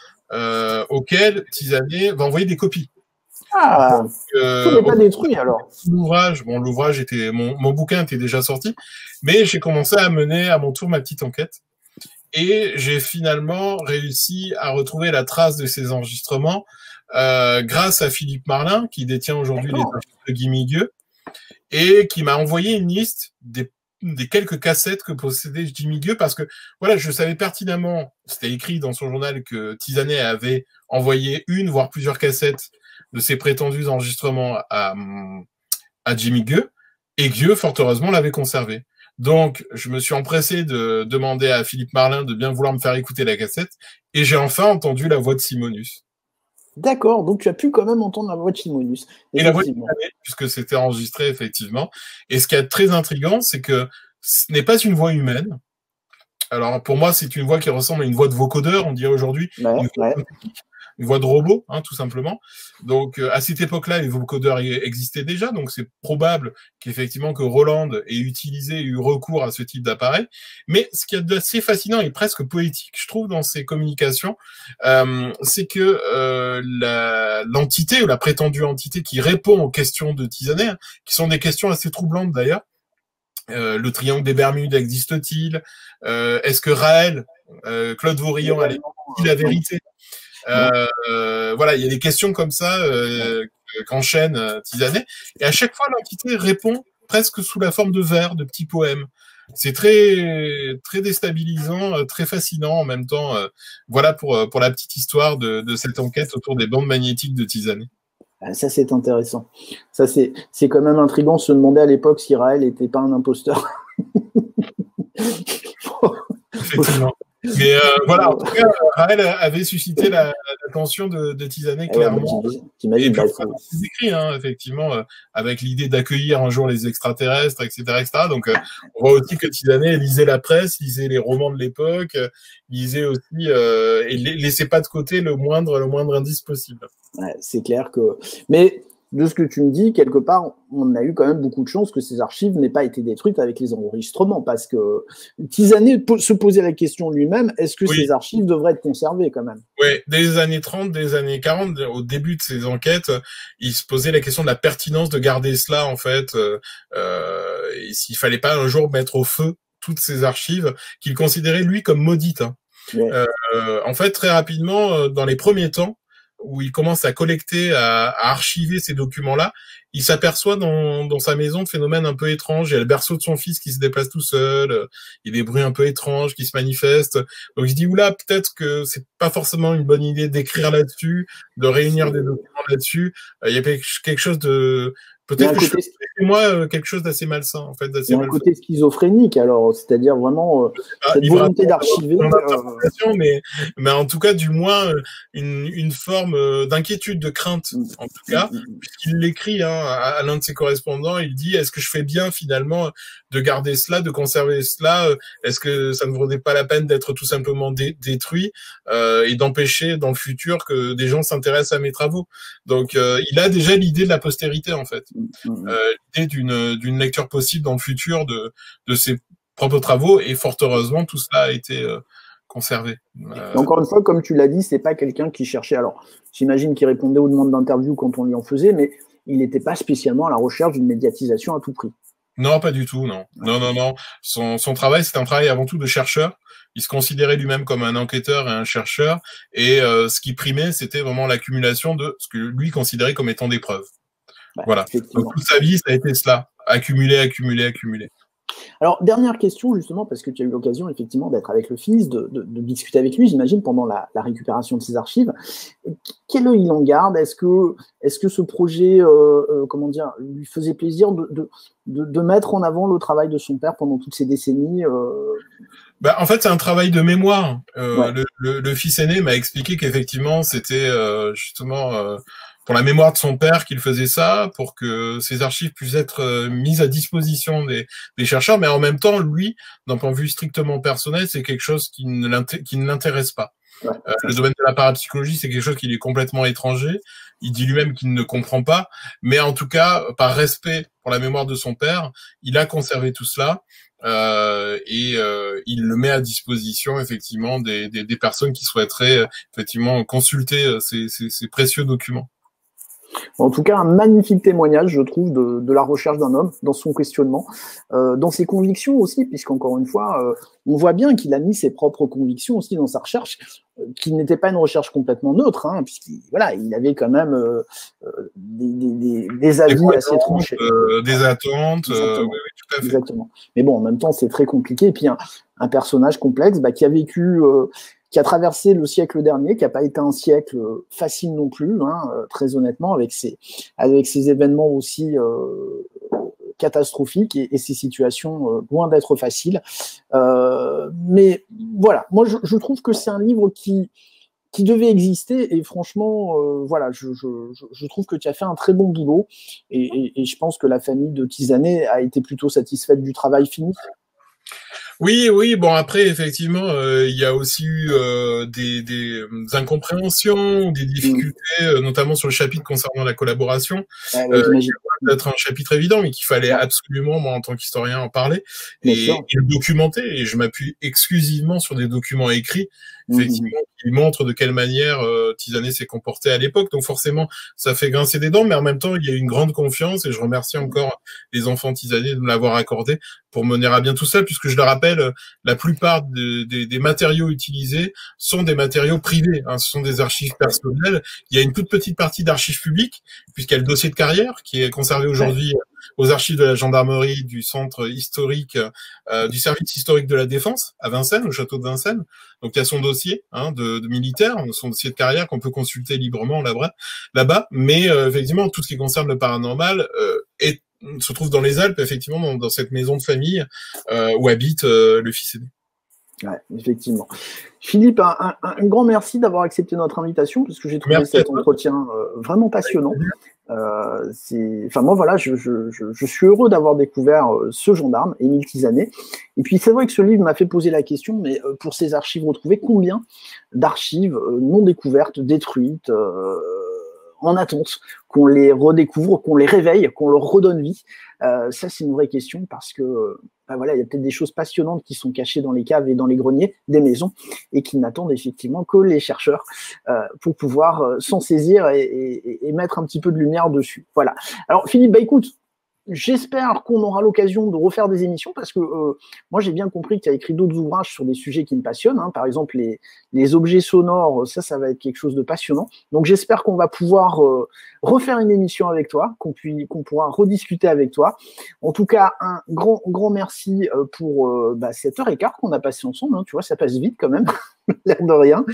[SPEAKER 2] auxquels Tisanet va envoyer des copies.
[SPEAKER 1] Ah, tout n'est pas détruit alors.
[SPEAKER 2] L'ouvrage était, mon bouquin était déjà sorti, mais j'ai commencé à mener à mon tour ma petite enquête. Et j'ai finalement réussi à retrouver la trace de ces enregistrements grâce à Philippe Marlin, qui détient aujourd'hui les archives de Guy Migueux, et qui m'a envoyé une liste des quelques cassettes que possédait Guy Migueux, parce que voilà, je savais pertinemment, c'était écrit dans son journal, que Tisanet avait envoyé une, voire plusieurs cassettes de ses prétendus enregistrements à Guy Migueux, et Gueux, fort heureusement, l'avait conservé. Donc, je me suis empressé de demander à Philippe Marlin de bien vouloir me faire écouter la cassette, et j'ai enfin entendu la voix de Simonus.
[SPEAKER 1] D'accord, donc tu as pu quand même entendre la voix de Simonus.
[SPEAKER 2] Et la voix de Tisanet, puisque c'était enregistré, effectivement. Et ce qui est très intriguant, c'est que ce n'est pas une voix humaine. Alors, pour moi, c'est une voix qui ressemble à une voix de vocodeur, on dirait aujourd'hui. Une voix de robot, hein, tout simplement. Donc, à cette époque-là, les vocodeurs existaient déjà, donc c'est probable qu'effectivement que Roland ait eu recours à ce type d'appareil. Mais ce qui est assez fascinant et presque poétique, je trouve, dans ces communications, c'est que l'entité ou la prétendue entité qui répond aux questions de Tisanet, hein, qui sont des questions assez troublantes d'ailleurs, le triangle des Bermudes existe-t-il? Est-ce que Raël, Claude Vaurillon, a dit la vérité? Voilà, il y a des questions comme ça qu'enchaîne Tisanet, et à chaque fois l'entité répond presque sous la forme de vers, de petits poèmes. C'est très très déstabilisant, très fascinant en même temps. Voilà pour la petite histoire de cette enquête autour des bandes magnétiques de Tisanet.
[SPEAKER 1] Ah, ça, c'est intéressant. Ça, c'est quand même intriguant de se demander à l'époque si Raël n'était pas un imposteur.
[SPEAKER 2] Effectivement. Mais voilà, en tout cas, Raël avait suscité l'attention de Tisanet, clairement.
[SPEAKER 1] T'imagines,
[SPEAKER 2] et puis, ses écrits, hein, effectivement, avec l'idée d'accueillir un jour les extraterrestres, etc., etc. Donc, on voit aussi que Tisanet lisait la presse, lisait les romans de l'époque, lisait aussi et laissait pas de côté le moindre indice possible.
[SPEAKER 1] Ouais, c'est clair que. Mais de ce que tu me dis, quelque part, on a eu quand même beaucoup de chance que ces archives n'aient pas été détruites avec les enregistrements, parce que Tisanet se posait la question lui-même, est-ce que ces archives devraient être conservées quand même?
[SPEAKER 2] Oui, dès les années 30, des années 40, au début de ses enquêtes, il se posait la question de la pertinence de garder cela, en fait, et s'il fallait pas un jour mettre au feu toutes ces archives qu'il considérait, lui, comme maudites. Hein. En fait, très rapidement, dans les premiers temps, où il commence à collecter, à archiver ces documents-là, il s'aperçoit dans sa maison de phénomènes un peu étranges. Il y a le berceau de son fils qui se déplace tout seul, il y a des bruits un peu étranges qui se manifestent. Donc il se dit, oula, peut-être que c'est pas forcément une bonne idée d'écrire là-dessus, de réunir des documents là-dessus. Il y a quelque chose de... Peut-être que je fais moi quelque chose d'assez malsain, en fait.
[SPEAKER 1] Il y a un côté schizophrénique, alors, c'est-à-dire vraiment cette volonté d'archiver.
[SPEAKER 2] Mais en tout cas, du moins, une forme d'inquiétude, de crainte, en tout cas, puisqu'il l'écrit hein, à l'un de ses correspondants, il dit, est-ce que je fais bien, finalement, de garder cela, de conserver cela? Est-ce que ça ne vaudrait pas la peine d'être tout simplement détruit et d'empêcher, dans le futur, que des gens s'intéressent à mes travaux? Donc, il a déjà l'idée de la postérité, en fait. L'idée d'une lecture possible dans le futur de ses propres travaux, et fort heureusement tout cela a été conservé.
[SPEAKER 1] Encore une fois, comme tu l'as dit, c'est pas quelqu'un qui cherchait, alors j'imagine qu'il répondait aux demandes d'interview quand on lui en faisait, mais il n'était pas spécialement à la recherche d'une médiatisation à tout prix.
[SPEAKER 2] Non, pas du tout, non. Non. Son travail, c'est un travail avant tout de chercheur. Il se considérait lui-même comme un enquêteur et un chercheur, et ce qui primait, c'était vraiment l'accumulation de ce que lui considérait comme étant des preuves. Voilà. Donc, toute sa vie, ça a été cela. Accumuler.
[SPEAKER 1] Alors, dernière question, justement, parce que tu as eu l'occasion, effectivement, d'être avec le fils, de discuter avec lui, j'imagine, pendant la récupération de ses archives. Quel œil il en garde? Est-ce que ce projet, comment dire, lui faisait plaisir de mettre en avant le travail de son père pendant toutes ces décennies
[SPEAKER 2] En fait, c'est un travail de mémoire. Le fils aîné m'a expliqué qu'effectivement, c'était justement... pour la mémoire de son père qu'il faisait ça, pour que ces archives puissent être mises à disposition des chercheurs, mais en même temps, lui, d'un point de vue strictement personnel, c'est quelque chose qui ne l'intéresse pas. Le domaine de la parapsychologie, c'est quelque chose qui lui est complètement étranger. Il dit lui-même qu'il ne comprend pas, mais en tout cas, par respect pour la mémoire de son père, il a conservé tout cela. Et il le met à disposition effectivement des personnes qui souhaiteraient effectivement consulter ces précieux documents.
[SPEAKER 1] En tout cas, un magnifique témoignage, je trouve, de la recherche d'un homme, dans son questionnement, dans ses convictions aussi, puisqu'encore une fois, on voit bien qu'il a mis ses propres convictions aussi dans sa recherche, qui n'était pas une recherche complètement neutre, hein, puisqu'il il avait quand même des avis assez tranchés.
[SPEAKER 2] Des attentes, oui, tout à fait.
[SPEAKER 1] Exactement. Mais bon, en même temps, c'est très compliqué. Et puis, un personnage complexe qui a vécu... qui a traversé le siècle dernier, qui n'a pas été un siècle facile non plus, hein, très honnêtement, avec ces événements aussi catastrophiques et ces situations loin d'être faciles. Mais voilà, moi je trouve que c'est un livre qui devait exister, et franchement, voilà, je trouve que tu as fait un très bon boulot, et je pense que la famille de Tisanet a été plutôt satisfaite du travail fini.
[SPEAKER 2] Oui, bon après effectivement il y a aussi eu des incompréhensions, des difficultés, notamment sur le chapitre concernant la collaboration. Peut-être un chapitre évident, mais qu'il fallait absolument, moi en tant qu'historien, en parler et le documenter. Et je m'appuie exclusivement sur des documents écrits, effectivement, qui montrent de quelle manière Tisanet s'est comporté à l'époque. Donc forcément, ça fait grincer des dents, mais en même temps, il y a une grande confiance, et je remercie encore les enfants Tisanet de me l'avoir accordé pour mener à bien tout ça, puisque je le rappelle, la plupart des matériaux utilisés sont des matériaux privés, hein, ce sont des archives personnelles. Il y a une toute petite partie d'archives publiques, puisqu'il y a le dossier de carrière qui est conservé conservées aujourd'hui aux archives de la gendarmerie, du centre historique, du service historique de la Défense à Vincennes, au château de Vincennes. Donc il y a son dossier de militaire, son dossier de carrière qu'on peut consulter librement là-bas. Mais effectivement, tout ce qui concerne le paranormal se trouve dans les Alpes, effectivement, dans cette maison de famille où habite le fils aîné.
[SPEAKER 1] Ouais, effectivement. Philippe, un grand merci d'avoir accepté notre invitation, parce que j'ai trouvé cet entretien vraiment passionnant. Moi, voilà, je suis heureux d'avoir découvert ce gendarme, Émile Tizanet. Et puis, c'est vrai que ce livre m'a fait poser la question, mais pour ces archives retrouvées, combien d'archives non découvertes, détruites, en attente, qu'on les redécouvre, qu'on les réveille, qu'on leur redonne vie? Ça, c'est une vraie question, parce que voilà, il y a peut-être des choses passionnantes qui sont cachées dans les caves et dans les greniers des maisons et qui n'attendent effectivement que les chercheurs pour pouvoir s'en saisir et mettre un petit peu de lumière dessus. Voilà. Alors, Philippe, écoute, j'espère qu'on aura l'occasion de refaire des émissions, parce que moi, j'ai bien compris que tu as écrit d'autres ouvrages sur des sujets qui me passionnent. Par exemple, les objets sonores, ça va être quelque chose de passionnant. Donc, j'espère qu'on va pouvoir refaire une émission avec toi, qu'on pourra rediscuter avec toi. En tout cas, un grand merci pour cette heure et quart qu'on a passé ensemble. Tu vois, ça passe vite quand même, l'air de rien.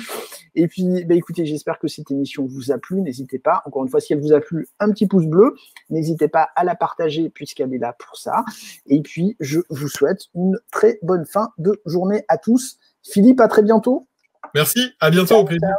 [SPEAKER 1] Et puis, écoutez, j'espère que cette émission vous a plu. N'hésitez pas, encore une fois, si elle vous a plu, un petit pouce bleu. N'hésitez pas à la partager, puisqu'elle est là pour ça. Et puis, je vous souhaite une très bonne fin de journée à tous. Philippe, à très bientôt.
[SPEAKER 2] Merci, à bientôt, au plaisir. Ciao.